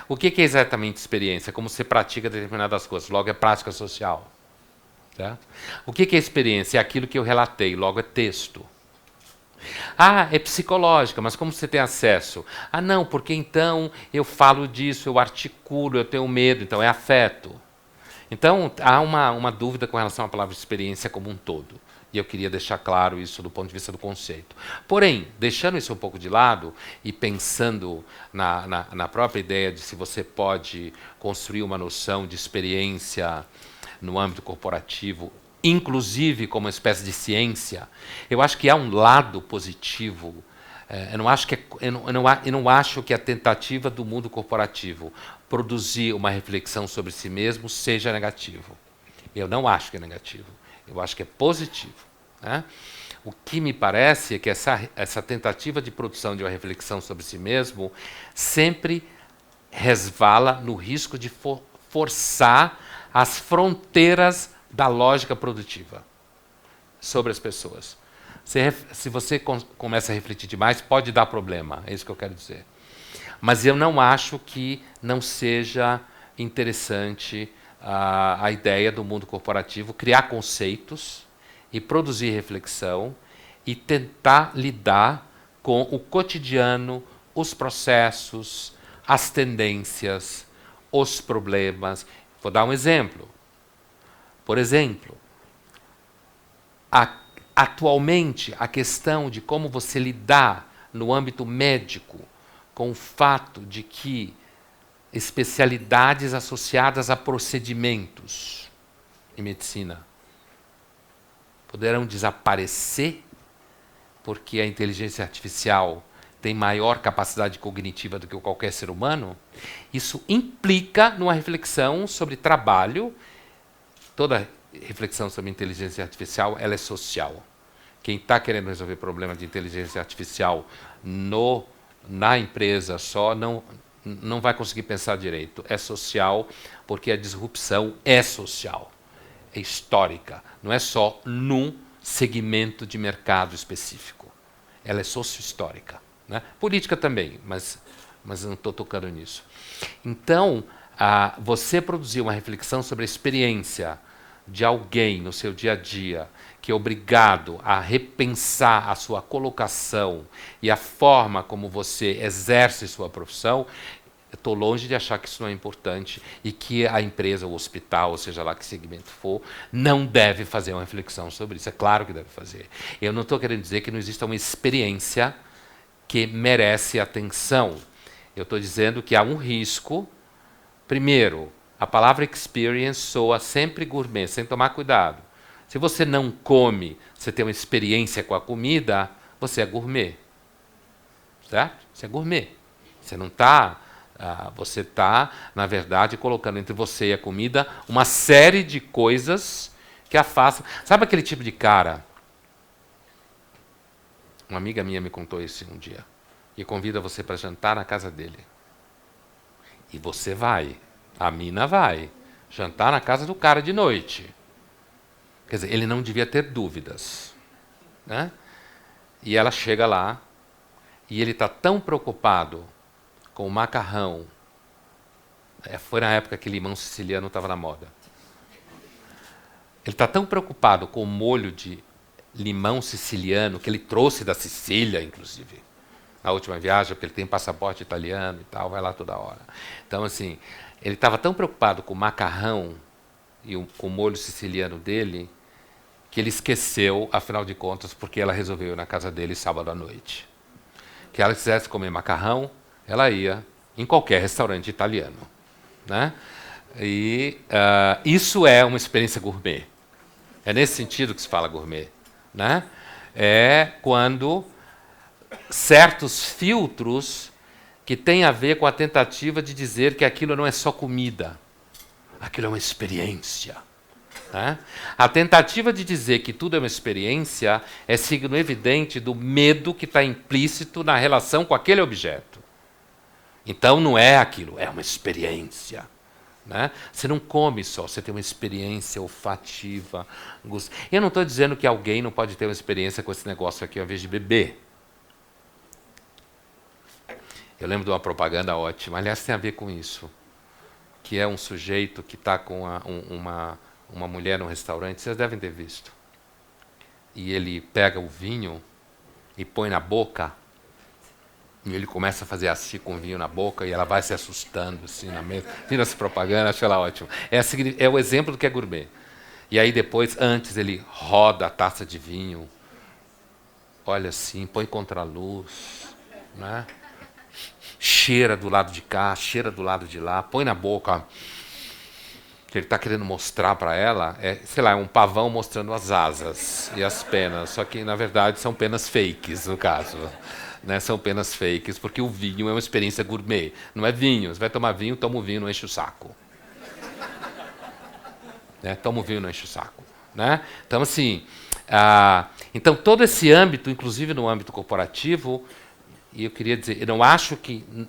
O que é exatamente experiência? Como você pratica determinadas coisas, logo é prática social. Certo? O que é experiência? É aquilo que eu relatei, logo é texto. Ah, é psicológica, mas como você tem acesso? Ah, não, porque então eu falo disso, eu articulo, eu tenho medo, então é afeto. Então, há uma dúvida com relação à palavra experiência como um todo. E eu queria deixar claro isso do ponto de vista do conceito. Porém, deixando isso um pouco de lado e pensando na própria ideia de se você pode construir uma noção de experiência no âmbito corporativo, inclusive como uma espécie de ciência, eu acho que há um lado positivo. Eu não acho que a tentativa do mundo corporativo produzir uma reflexão sobre si mesmo seja negativo. Eu não acho que é negativo. Eu acho que é positivo. Né? O que me parece é que essa tentativa de produção de uma reflexão sobre si mesmo sempre resvala no risco de forçar as fronteiras da lógica produtiva sobre as pessoas. Se você começa a refletir demais, pode dar problema, é isso que eu quero dizer. Mas eu não acho que não seja interessante a ideia do mundo corporativo criar conceitos e produzir reflexão e tentar lidar com o cotidiano, os processos, as tendências, os problemas. Vou dar um exemplo. Por exemplo, atualmente a questão de como você lidar no âmbito médico com o fato de que especialidades associadas a procedimentos em medicina poderão desaparecer porque a inteligência artificial tem maior capacidade cognitiva do que qualquer ser humano, isso implica numa reflexão sobre trabalho. Toda reflexão sobre inteligência artificial ela é social. Quem está querendo resolver problema de inteligência artificial na empresa só não vai conseguir pensar direito. É social porque a disrupção é social, é histórica. Não é só num segmento de mercado específico. Ela é socio-histórica. Né? Política também, mas eu não estou tocando nisso. Então, você produzir uma reflexão sobre a experiência de alguém no seu dia a dia que é obrigado a repensar a sua colocação e a forma como você exerce sua profissão, eu estou longe de achar que isso não é importante e que a empresa, o hospital, ou seja lá que segmento for, não deve fazer uma reflexão sobre isso. É claro que deve fazer. Eu não estou querendo dizer que não exista uma experiência que merece atenção. Eu estou dizendo que há um risco. Primeiro, a palavra experience soa sempre gourmet, sem tomar cuidado. Se você não come, você tem uma experiência com a comida, você é gourmet. Certo? Você é gourmet. Você não está... você está, na verdade, colocando entre você e a comida uma série de coisas que afastam. Sabe aquele tipo de cara? Uma amiga minha me contou isso um dia. E convida você para jantar na casa dele. E você vai. A mina vai. Jantar na casa do cara de noite. Quer dizer, ele não devia ter dúvidas. Né? E ela chega lá e ele está tão preocupado com o macarrão. Foi na época que limão siciliano estava na moda. Ele está tão preocupado com o molho de limão siciliano, que ele trouxe da Sicília, inclusive, na última viagem, porque ele tem passaporte italiano e tal, vai lá toda hora. Então, assim, ele estava tão preocupado com o macarrão e com o molho siciliano dele, que ele esqueceu, afinal de contas, porque ela resolveu ir na casa dele sábado à noite. Que ela quisesse comer macarrão, ela ia em qualquer restaurante italiano, né? E isso é uma experiência gourmet. É nesse sentido que se fala gourmet, né? É quando certos filtros que têm a ver com a tentativa de dizer que aquilo não é só comida, aquilo é uma experiência. Né? A tentativa de dizer que tudo é uma experiência é signo evidente do medo que está implícito na relação com aquele objeto. Então não é aquilo, é uma experiência. Né? Você não come só, você tem uma experiência olfativa. Eu não estou dizendo que alguém não pode ter uma experiência com esse negócio aqui ao invés de beber. Eu lembro de uma propaganda ótima, aliás, tem a ver com isso, que é um sujeito que está com uma mulher num restaurante, vocês devem ter visto. E ele pega o vinho e põe na boca, e ele começa a fazer assim com o vinho na boca, e ela vai se assustando assim na mesa. Vira essa propaganda, acho ela ótima. É o exemplo do que é gourmet. E aí depois, antes, ele roda a taça de vinho, olha assim, põe contra a luz, né? Cheira do lado de cá, cheira do lado de lá, põe na boca. O que ele está querendo mostrar para ela é, sei lá, um pavão mostrando as asas e as penas, só que na verdade são penas fakes, no caso. Né? São penas fakes, porque o vinho é uma experiência gourmet. Não é vinho, você vai tomar vinho, toma o vinho, não enche o saco. Né? Toma o vinho, não enche o saco. Né? Então, assim, então todo esse âmbito, inclusive no âmbito corporativo, e eu queria dizer,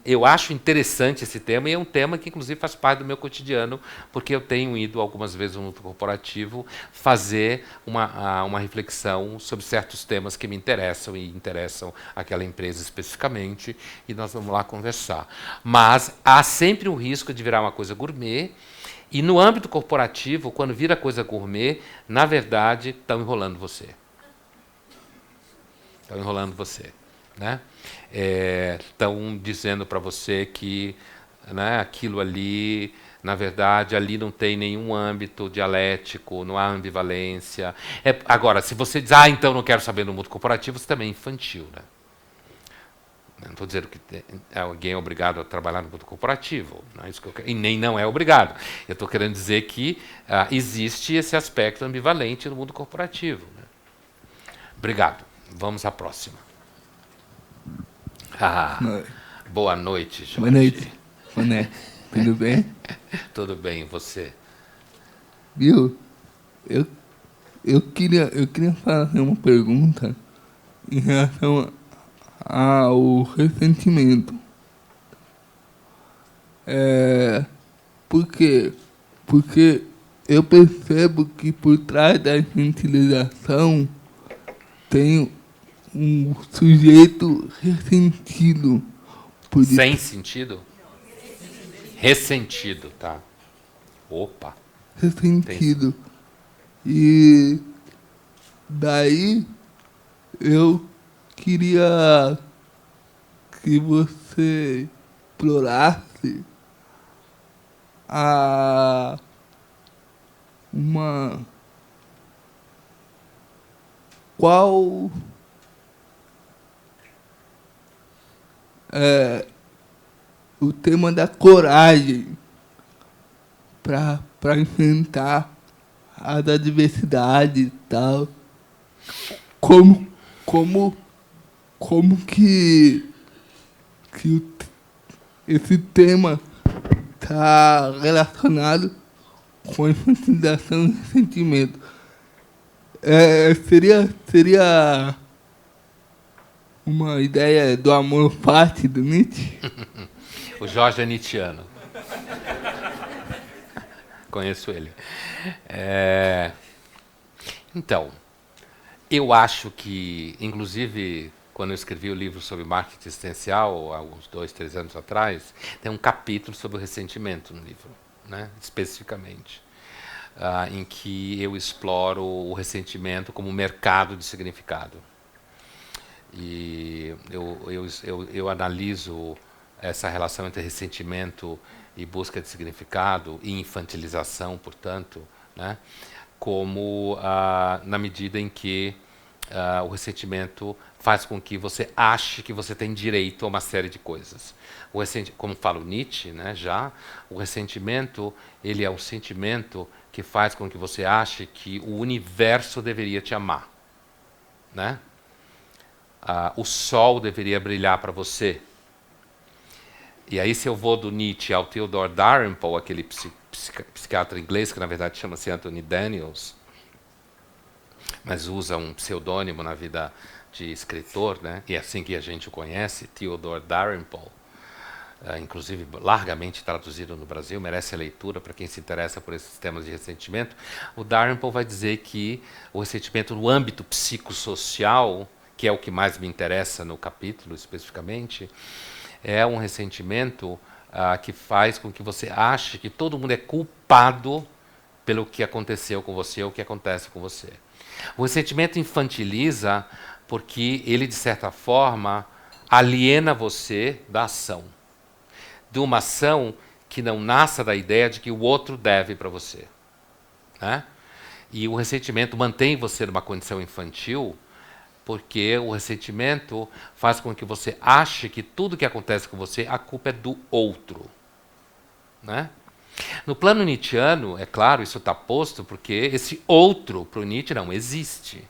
eu acho interessante esse tema, e é um tema que, inclusive, faz parte do meu cotidiano, porque eu tenho ido algumas vezes no mundo corporativo fazer uma reflexão sobre certos temas que me interessam e interessam aquela empresa especificamente, e nós vamos lá conversar. Mas há sempre um risco de virar uma coisa gourmet, e no âmbito corporativo, quando vira coisa gourmet, na verdade, estão enrolando você. Estão enrolando você. Né? Estão dizendo para você que, né, aquilo ali, na verdade, ali não tem nenhum âmbito dialético, não há ambivalência. Agora, se você diz, então não quero saber no mundo corporativo, você também é infantil. Né? Eu não estou dizendo que alguém é obrigado a trabalhar no mundo corporativo, não é isso que eu quero, e nem não é obrigado. Eu estou querendo dizer que existe esse aspecto ambivalente no mundo corporativo. Né? Obrigado. Vamos à próxima. Boa noite, Jorge. Boa noite. Boné. Tudo bem? Tudo bem, e você? Viu? Eu queria fazer uma pergunta em relação ao ressentimento. Por quê? Porque eu percebo que por trás da gentilização tem um sujeito ressentido. Sem sentido? Ressentido, tá. Opa. Ressentido. E daí eu queria que você explorasse qual o tema da coragem para enfrentar a da diversidade e tal. Como que esse tema está relacionado com a infantilização e ressentimento. Seria uma ideia do amor fati do Nietzsche? O Jorge é nietzschiano. Conheço ele. Então, eu acho que, inclusive, quando eu escrevi o livro sobre marketing existencial, há uns 2, 3 anos atrás, tem um capítulo sobre o ressentimento no livro, né, especificamente, em que eu exploro o ressentimento como mercado de significado. E eu analiso essa relação entre ressentimento e busca de significado, e infantilização, portanto, né, como na medida em que o ressentimento faz com que você ache que você tem direito a uma série de coisas. Como fala o Nietzsche, né, o ressentimento ele é um sentimento que faz com que você ache que o universo deveria te amar, né? O sol deveria brilhar para você. E aí, se eu vou do Nietzsche ao Theodore Dalrymple, aquele psiquiatra inglês, que na verdade chama-se Anthony Daniels, mas usa um pseudônimo na vida de escritor, né? E é assim que a gente o conhece, Theodore Dalrymple, inclusive largamente traduzido no Brasil, merece a leitura para quem se interessa por esses temas de ressentimento. O Dalrymple vai dizer que o ressentimento no âmbito psicossocial, que é o que mais me interessa no capítulo especificamente, é um ressentimento que faz com que você ache que todo mundo é culpado pelo que aconteceu com você ou o que acontece com você. O ressentimento infantiliza porque ele, de certa forma, aliena você da ação. De uma ação que não nasça da ideia de que o outro deve para você, né? E o ressentimento mantém você numa condição infantil, porque o ressentimento faz com que você ache que tudo que acontece com você, a culpa é do outro, né? No plano nietzschiano, é claro, isso está posto, porque esse outro, para o Nietzsche, não existe.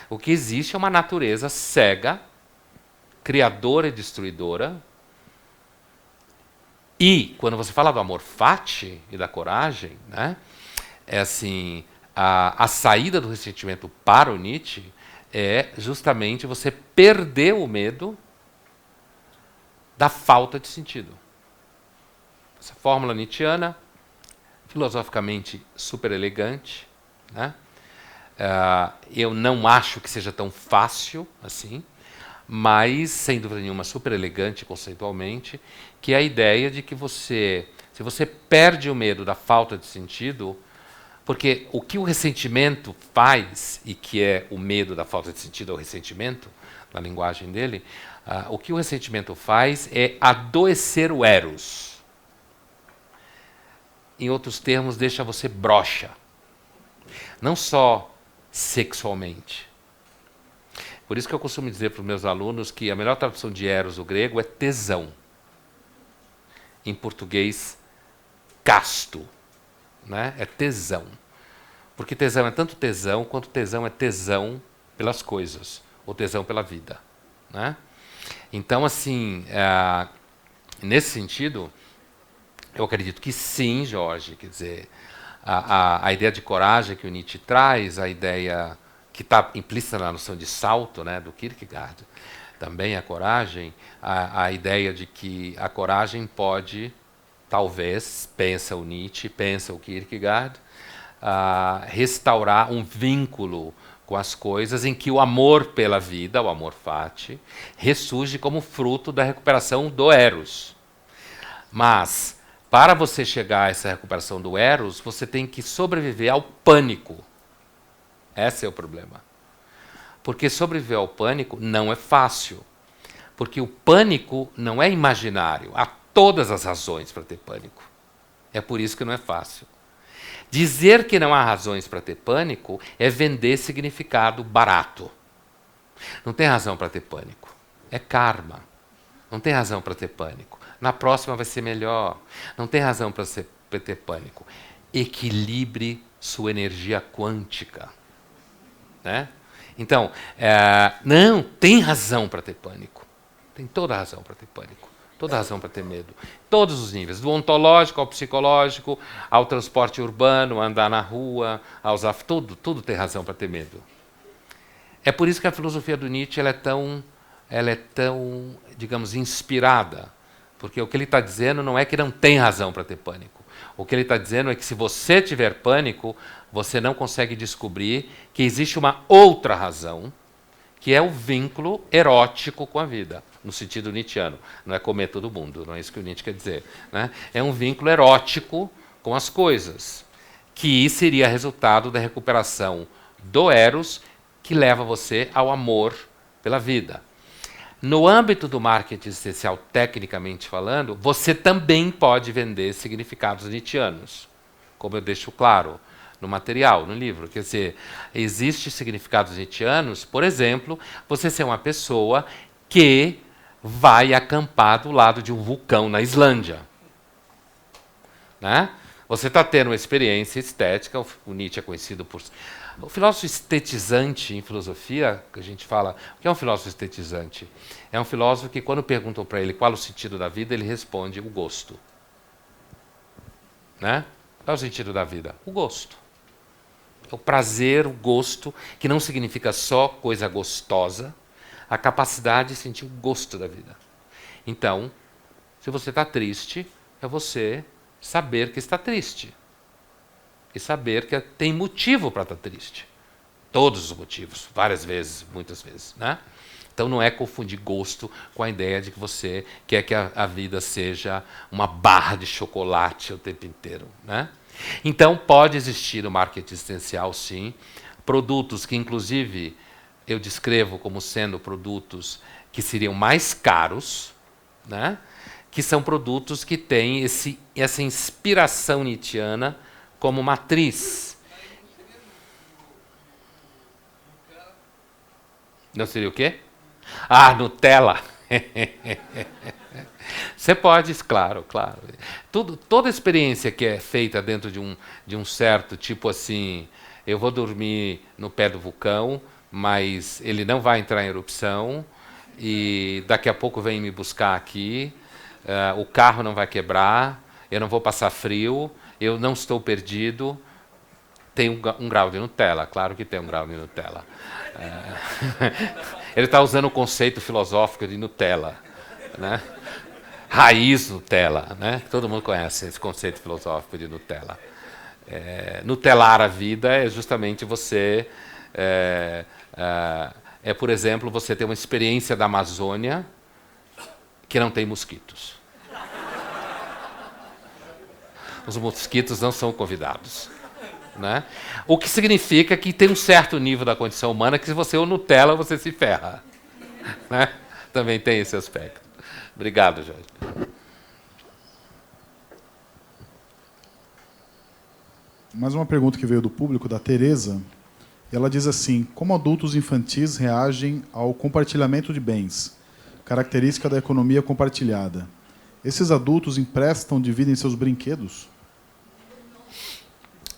O que existe é uma natureza cega, criadora e destruidora. E, quando você fala do amor fati e da coragem, né, é assim, a saída do ressentimento para o Nietzsche é justamente você perder o medo da falta de sentido. Essa fórmula nietzschiana, filosoficamente super elegante, né? Eu não acho que seja tão fácil assim, mas, sem dúvida nenhuma, super elegante conceitualmente, que é a ideia de que se você perde o medo da falta de sentido, porque o que o ressentimento faz, e que é o medo da falta de sentido, é o ressentimento, na linguagem dele, o que o ressentimento faz é adoecer o eros. Em outros termos, deixa você broxa. Não só sexualmente. Por isso que eu costumo dizer para os meus alunos que a melhor tradução de eros do grego é tesão. Em português, casto, né? É tesão. Porque tesão é tanto tesão, quanto tesão é tesão pelas coisas, ou tesão pela vida, né? Então, assim, nesse sentido, eu acredito que sim, Jorge, quer dizer, a ideia de coragem que o Nietzsche traz, a ideia que está implícita na noção de salto, né, do Kierkegaard, também a coragem, a ideia de que a coragem pode, talvez, pensa o Nietzsche, pensa o Kierkegaard, restaurar um vínculo com as coisas em que o amor pela vida, o amor fati, ressurge como fruto da recuperação do eros. Mas, para você chegar a essa recuperação do eros, você tem que sobreviver ao pânico. Esse é o problema. Porque sobreviver ao pânico não é fácil. Porque o pânico não é imaginário. Há todas as razões para ter pânico. É por isso que não é fácil. Dizer que não há razões para ter pânico é vender significado barato. Não tem razão para ter pânico. É karma. Não tem razão para ter pânico. Na próxima vai ser melhor. Não tem razão para ter pânico. Equilibre sua energia quântica. Né? Então, não, tem razão para ter pânico. Tem toda a razão para ter pânico. Toda a razão para ter medo. Todos os níveis, do ontológico ao psicológico, ao transporte urbano, andar na rua, a usar tudo tem razão para ter medo. É por isso que a filosofia do Nietzsche ela é tão, digamos, inspirada. Porque o que ele está dizendo não é que não tem razão para ter pânico. O que ele está dizendo é que se você tiver pânico, você não consegue descobrir que existe uma outra razão, que é o vínculo erótico com a vida, no sentido nietzschiano. Não é comer todo mundo, não é isso que o Nietzsche quer dizer, né? É um vínculo erótico com as coisas, que seria resultado da recuperação do eros, que leva você ao amor pela vida. No âmbito do marketing existencial, tecnicamente falando, você também pode vender significados nietzschianos, como eu deixo claro. no material, no livro. Quer dizer, existem significados nietzschianos, por exemplo, você ser uma pessoa que vai acampar do lado de um vulcão na Islândia. Né? Você está tendo uma experiência estética, o Nietzsche é conhecido por... O filósofo estetizante em filosofia, que a gente fala... O que é um filósofo estetizante? É um filósofo que, quando perguntam para ele qual é o sentido da vida, ele responde o gosto. Né? Qual é o sentido da vida? O gosto. O prazer, o gosto, que não significa só coisa gostosa, a capacidade de sentir o gosto da vida. Então, se você está triste, é você saber que está triste. E saber que tem motivo para estar triste. Todos os motivos, várias vezes, muitas vezes. Né? Então não é confundir gosto com a ideia de que você quer que a vida seja uma barra de chocolate o tempo inteiro. Né? Então pode existir no marketing existencial, sim, produtos que inclusive eu descrevo como sendo produtos que seriam mais caros, né? Que são produtos que têm essa inspiração nietzschiana como matriz. Não seria o quê? Ah, Nutella! Você pode, claro. Toda experiência que é feita dentro de um certo tipo assim, eu vou dormir no pé do vulcão, mas ele não vai entrar em erupção, e daqui a pouco vem me buscar aqui, o carro não vai quebrar, eu não vou passar frio, eu não estou perdido. Tem um grau de Nutella, claro que tem um grau de Nutella. Ele está usando o conceito filosófico de Nutella, né? Raiz Nutella, né? Todo mundo conhece esse conceito filosófico de Nutella. Nutelar a vida é justamente você... por exemplo, você ter uma experiência da Amazônia que não tem mosquitos. Os mosquitos não são convidados. Né? O que significa que tem um certo nível da condição humana que se você ou Nutella, você se ferra. Né? Também tem esse aspecto. Obrigado, Jorge. Mais uma pergunta que veio do público, da Tereza. Ela diz assim: como adultos infantis reagem ao compartilhamento de bens? Característica da economia compartilhada. Esses adultos emprestam, dividem seus brinquedos?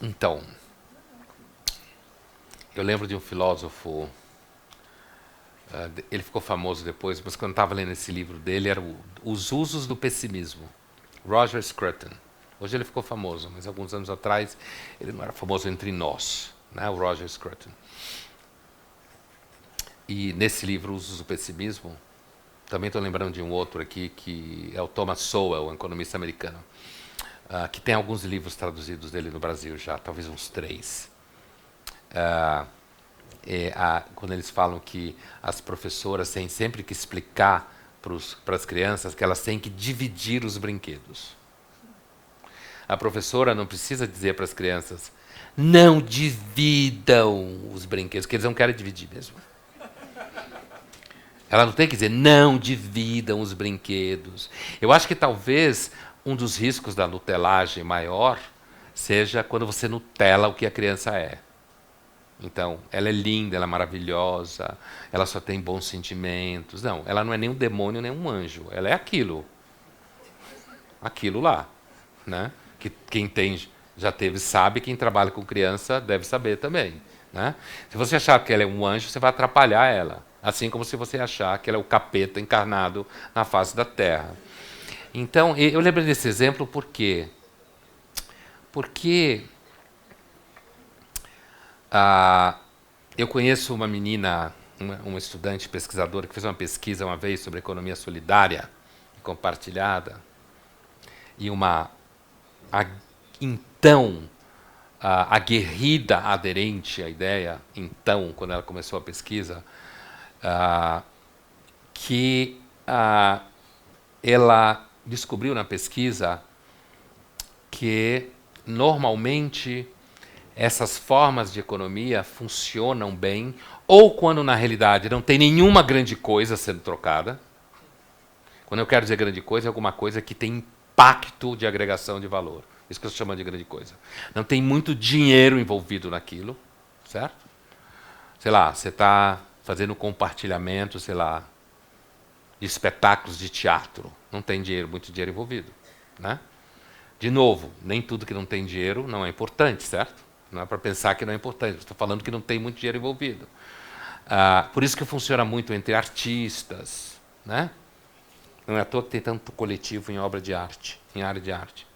Então, eu lembro de um filósofo, ele ficou famoso depois, mas quando eu estava lendo esse livro dele, era Os Usos do Pessimismo, Roger Scruton. Hoje ele ficou famoso, mas alguns anos atrás ele não era famoso entre nós, né, o Roger Scruton. E nesse livro, Os Usos do Pessimismo, também estou lembrando de um outro aqui, que é o Thomas Sowell, um economista americano, que tem alguns livros traduzidos dele no Brasil já, talvez uns 3. Quando eles falam que as professoras têm sempre que explicar para as crianças que elas têm que dividir os brinquedos. A professora não precisa dizer para as crianças, não dividam os brinquedos, porque eles não querem dividir mesmo. Ela não tem que dizer, não dividam os brinquedos. Eu acho que talvez um dos riscos da nutelagem maior seja quando você nutela o que a criança é. Então, ela é linda, ela é maravilhosa, ela só tem bons sentimentos. Não, ela não é nem um demônio, nem um anjo. Ela é aquilo. Aquilo lá. Né? Que quem já teve sabe, quem trabalha com criança deve saber também. Né? Se você achar que ela é um anjo, você vai atrapalhar ela. Assim como se você achar que ela é o capeta encarnado na face da Terra. Então, eu lembrei desse exemplo por quê? Porque eu conheço uma menina, uma estudante pesquisadora, que fez uma pesquisa uma vez sobre economia solidária e compartilhada, e então, aguerrida aderente à ideia, então, quando ela começou a pesquisa, que ela descobriu na pesquisa que, normalmente, essas formas de economia funcionam bem, ou quando, na realidade, não tem nenhuma grande coisa sendo trocada. Quando eu quero dizer grande coisa, é alguma coisa que tem impacto de agregação de valor. Isso que eu estou chamando de grande coisa. Não tem muito dinheiro envolvido naquilo, certo? Sei lá, você está fazendo compartilhamento, sei lá, de espetáculos de teatro. Não tem dinheiro, muito dinheiro envolvido, né? De novo, nem tudo que não tem dinheiro não é importante, certo? Não é para pensar que não é importante. Estou falando que não tem muito dinheiro envolvido. Por isso que funciona muito entre artistas, né? Não é à toa que tem tanto coletivo em obra de arte, em área de arte.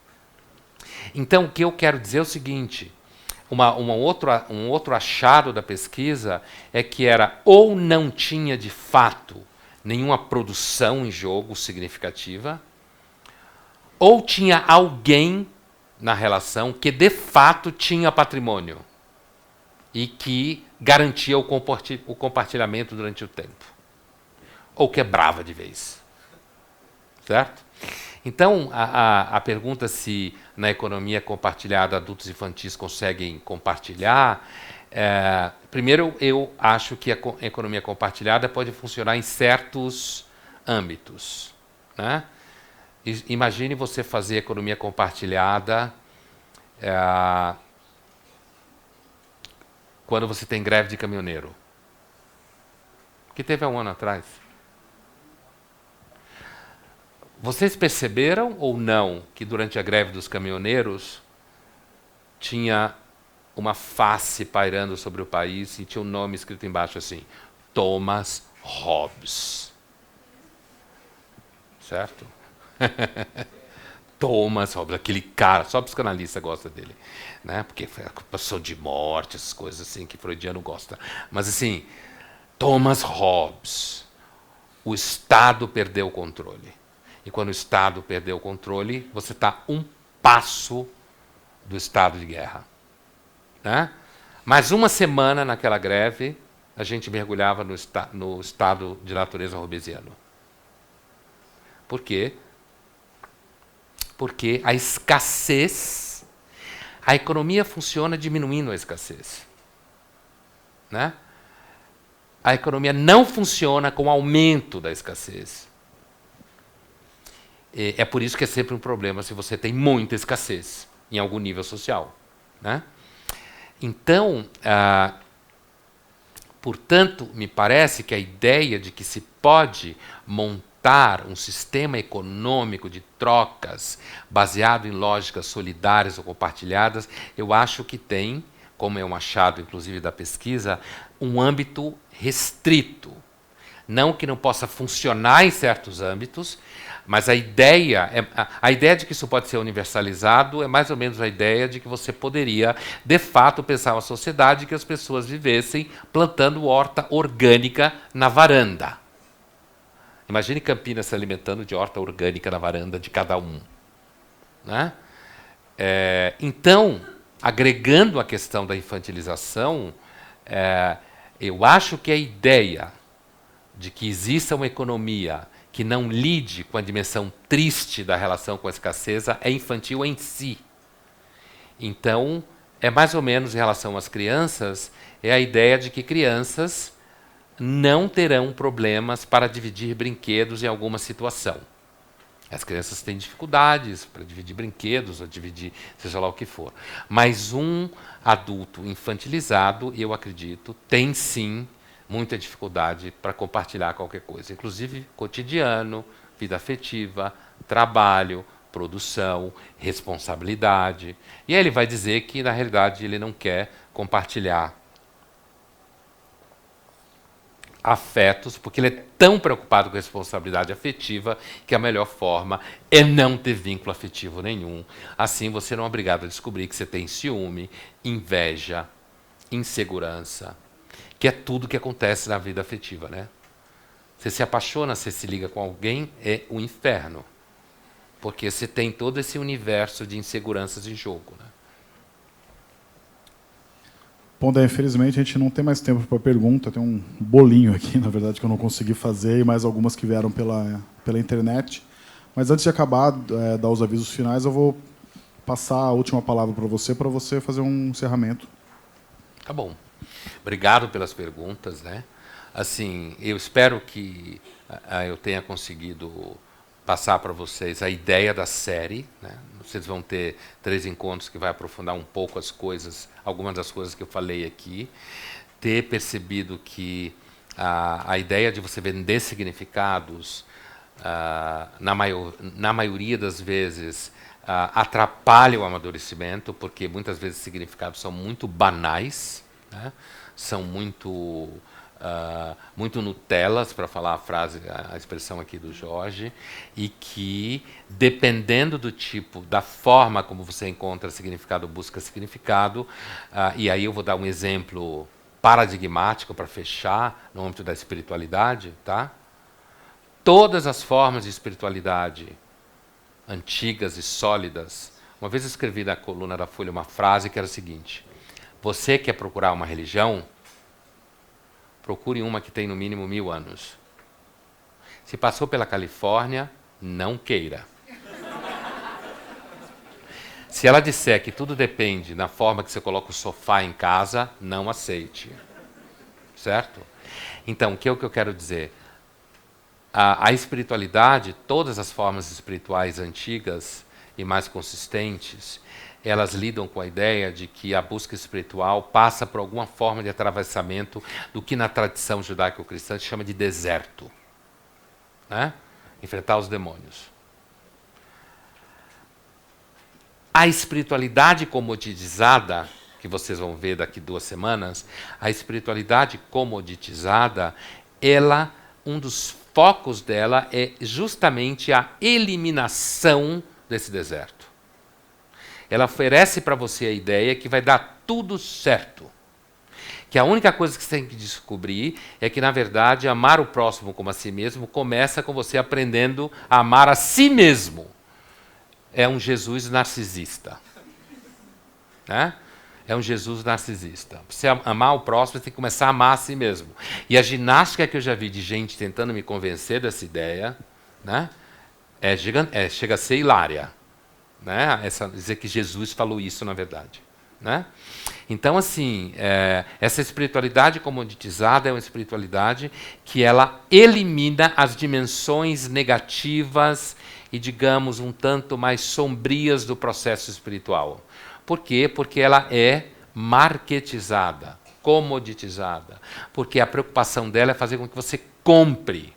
Então, o que eu quero dizer é o seguinte, um outro achado da pesquisa é que era ou não tinha de fato nenhuma produção em jogo significativa, ou tinha alguém na relação que de fato tinha patrimônio e que garantia o compartilhamento durante o tempo, ou quebrava de vez. Certo? Então, a pergunta se na economia compartilhada adultos infantis conseguem compartilhar, primeiro eu acho que a economia compartilhada pode funcionar em certos âmbitos, né? Imagine você fazer economia compartilhada quando você tem greve de caminhoneiro, que teve há um ano atrás. Vocês perceberam ou não que durante a greve dos caminhoneiros tinha uma face pairando sobre o país e tinha um nome escrito embaixo assim, Thomas Hobbes. Certo? Thomas Hobbes, aquele cara, só psicanalista gosta dele, né? Porque passou de morte, essas coisas assim que freudiano gosta. Mas assim, Thomas Hobbes, o Estado perdeu o controle. E quando o Estado perdeu o controle, você está um passo do estado de guerra, né? Mais uma semana naquela greve, a gente mergulhava no estado de natureza hobbesiano. Por quê? Porque a escassez, a economia funciona diminuindo a escassez, né? A economia não funciona com o aumento da escassez. É por isso que é sempre um problema se você tem muita escassez em algum nível social, né? Então, portanto, me parece que a ideia de que se pode montar um sistema econômico de trocas baseado em lógicas solidárias ou compartilhadas, eu acho que tem, como é um achado inclusive da pesquisa, um âmbito restrito. Não que não possa funcionar em certos âmbitos, mas a ideia de que isso pode ser universalizado é mais ou menos a ideia de que você poderia, de fato, pensar uma sociedade que as pessoas vivessem plantando horta orgânica na varanda. Imagine Campinas se alimentando de horta orgânica na varanda de cada um, né? Então, agregando a questão da infantilização, eu acho que a ideia de que exista uma economia que não lide com a dimensão triste da relação com a escassez é infantil em si. Então, é mais ou menos em relação às crianças, é a ideia de que crianças não terão problemas para dividir brinquedos em alguma situação. As crianças têm dificuldades para dividir brinquedos, ou dividir seja lá o que for. Mas um adulto infantilizado, eu acredito, tem sim muita dificuldade para compartilhar qualquer coisa, inclusive cotidiano, vida afetiva, trabalho, produção, responsabilidade. E aí ele vai dizer que, na realidade, ele não quer compartilhar afetos, porque ele é tão preocupado com a responsabilidade afetiva que a melhor forma é não ter vínculo afetivo nenhum. Assim, você não é obrigado a descobrir que você tem ciúme, inveja, insegurança, que é tudo que acontece na vida afetiva, né? Você se apaixona, você se liga com alguém, é o inferno. Porque você tem todo esse universo de inseguranças em jogo, né? Pondé, infelizmente a gente não tem mais tempo para pergunta, tem um bolinho aqui, na verdade, que eu não consegui fazer, e mais algumas que vieram pela internet. Mas antes de acabar, dar os avisos finais, eu vou passar a última palavra para você fazer um encerramento. Tá bom. Obrigado pelas perguntas, né? Assim, eu espero que eu tenha conseguido passar para vocês a ideia da série, né? Vocês vão ter 3 encontros que vai aprofundar um pouco as coisas, algumas das coisas que eu falei aqui. Ter percebido que a ideia de você vender significados, na maioria das vezes, atrapalha o amadurecimento, porque muitas vezes significados são muito banais, né? São muito Nutellas, para falar a expressão aqui do Jorge, e que, dependendo do tipo, da forma como você encontra significado, busca significado, e aí eu vou dar um exemplo paradigmático para fechar no âmbito da espiritualidade, tá? Todas as formas de espiritualidade antigas e sólidas. Uma vez eu escrevi na coluna da Folha uma frase que era a seguinte: você quer procurar uma religião? Procure uma que tem no mínimo 1000 anos. Se passou pela Califórnia, não queira. Se ela disser que tudo depende da forma que você coloca o sofá em casa, não aceite. Certo? Então, o que é o que eu quero dizer? A espiritualidade, todas as formas espirituais antigas e mais consistentes, elas lidam com a ideia de que a busca espiritual passa por alguma forma de atravessamento do que na tradição judaico-cristã se chama de deserto, né? Enfrentar os demônios. A espiritualidade comoditizada, que vocês vão ver daqui 2 semanas, a espiritualidade comoditizada, um dos focos dela é justamente a eliminação desse deserto. Ela oferece para você a ideia que vai dar tudo certo. Que a única coisa que você tem que descobrir é que, na verdade, amar o próximo como a si mesmo começa com você aprendendo a amar a si mesmo. É um Jesus narcisista. Né? É um Jesus narcisista. Para você amar o próximo, você tem que começar a amar a si mesmo. E a ginástica que eu já vi de gente tentando me convencer dessa ideia, né, chega a ser hilária. Né? Dizer que Jesus falou isso, na verdade. Né? Então, assim, essa espiritualidade comoditizada é uma espiritualidade que ela elimina as dimensões negativas e, digamos, um tanto mais sombrias do processo espiritual. Por quê? Porque ela é marketizada, comoditizada. Porque a preocupação dela é fazer com que você compre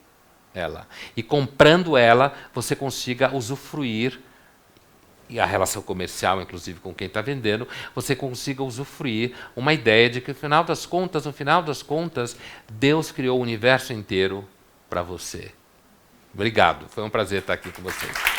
ela. E comprando ela, você consiga usufruir, e a relação comercial, inclusive, com quem está vendendo, você consiga usufruir uma ideia de que, no final das contas, Deus criou o universo inteiro para você. Obrigado. Foi um prazer estar aqui com vocês.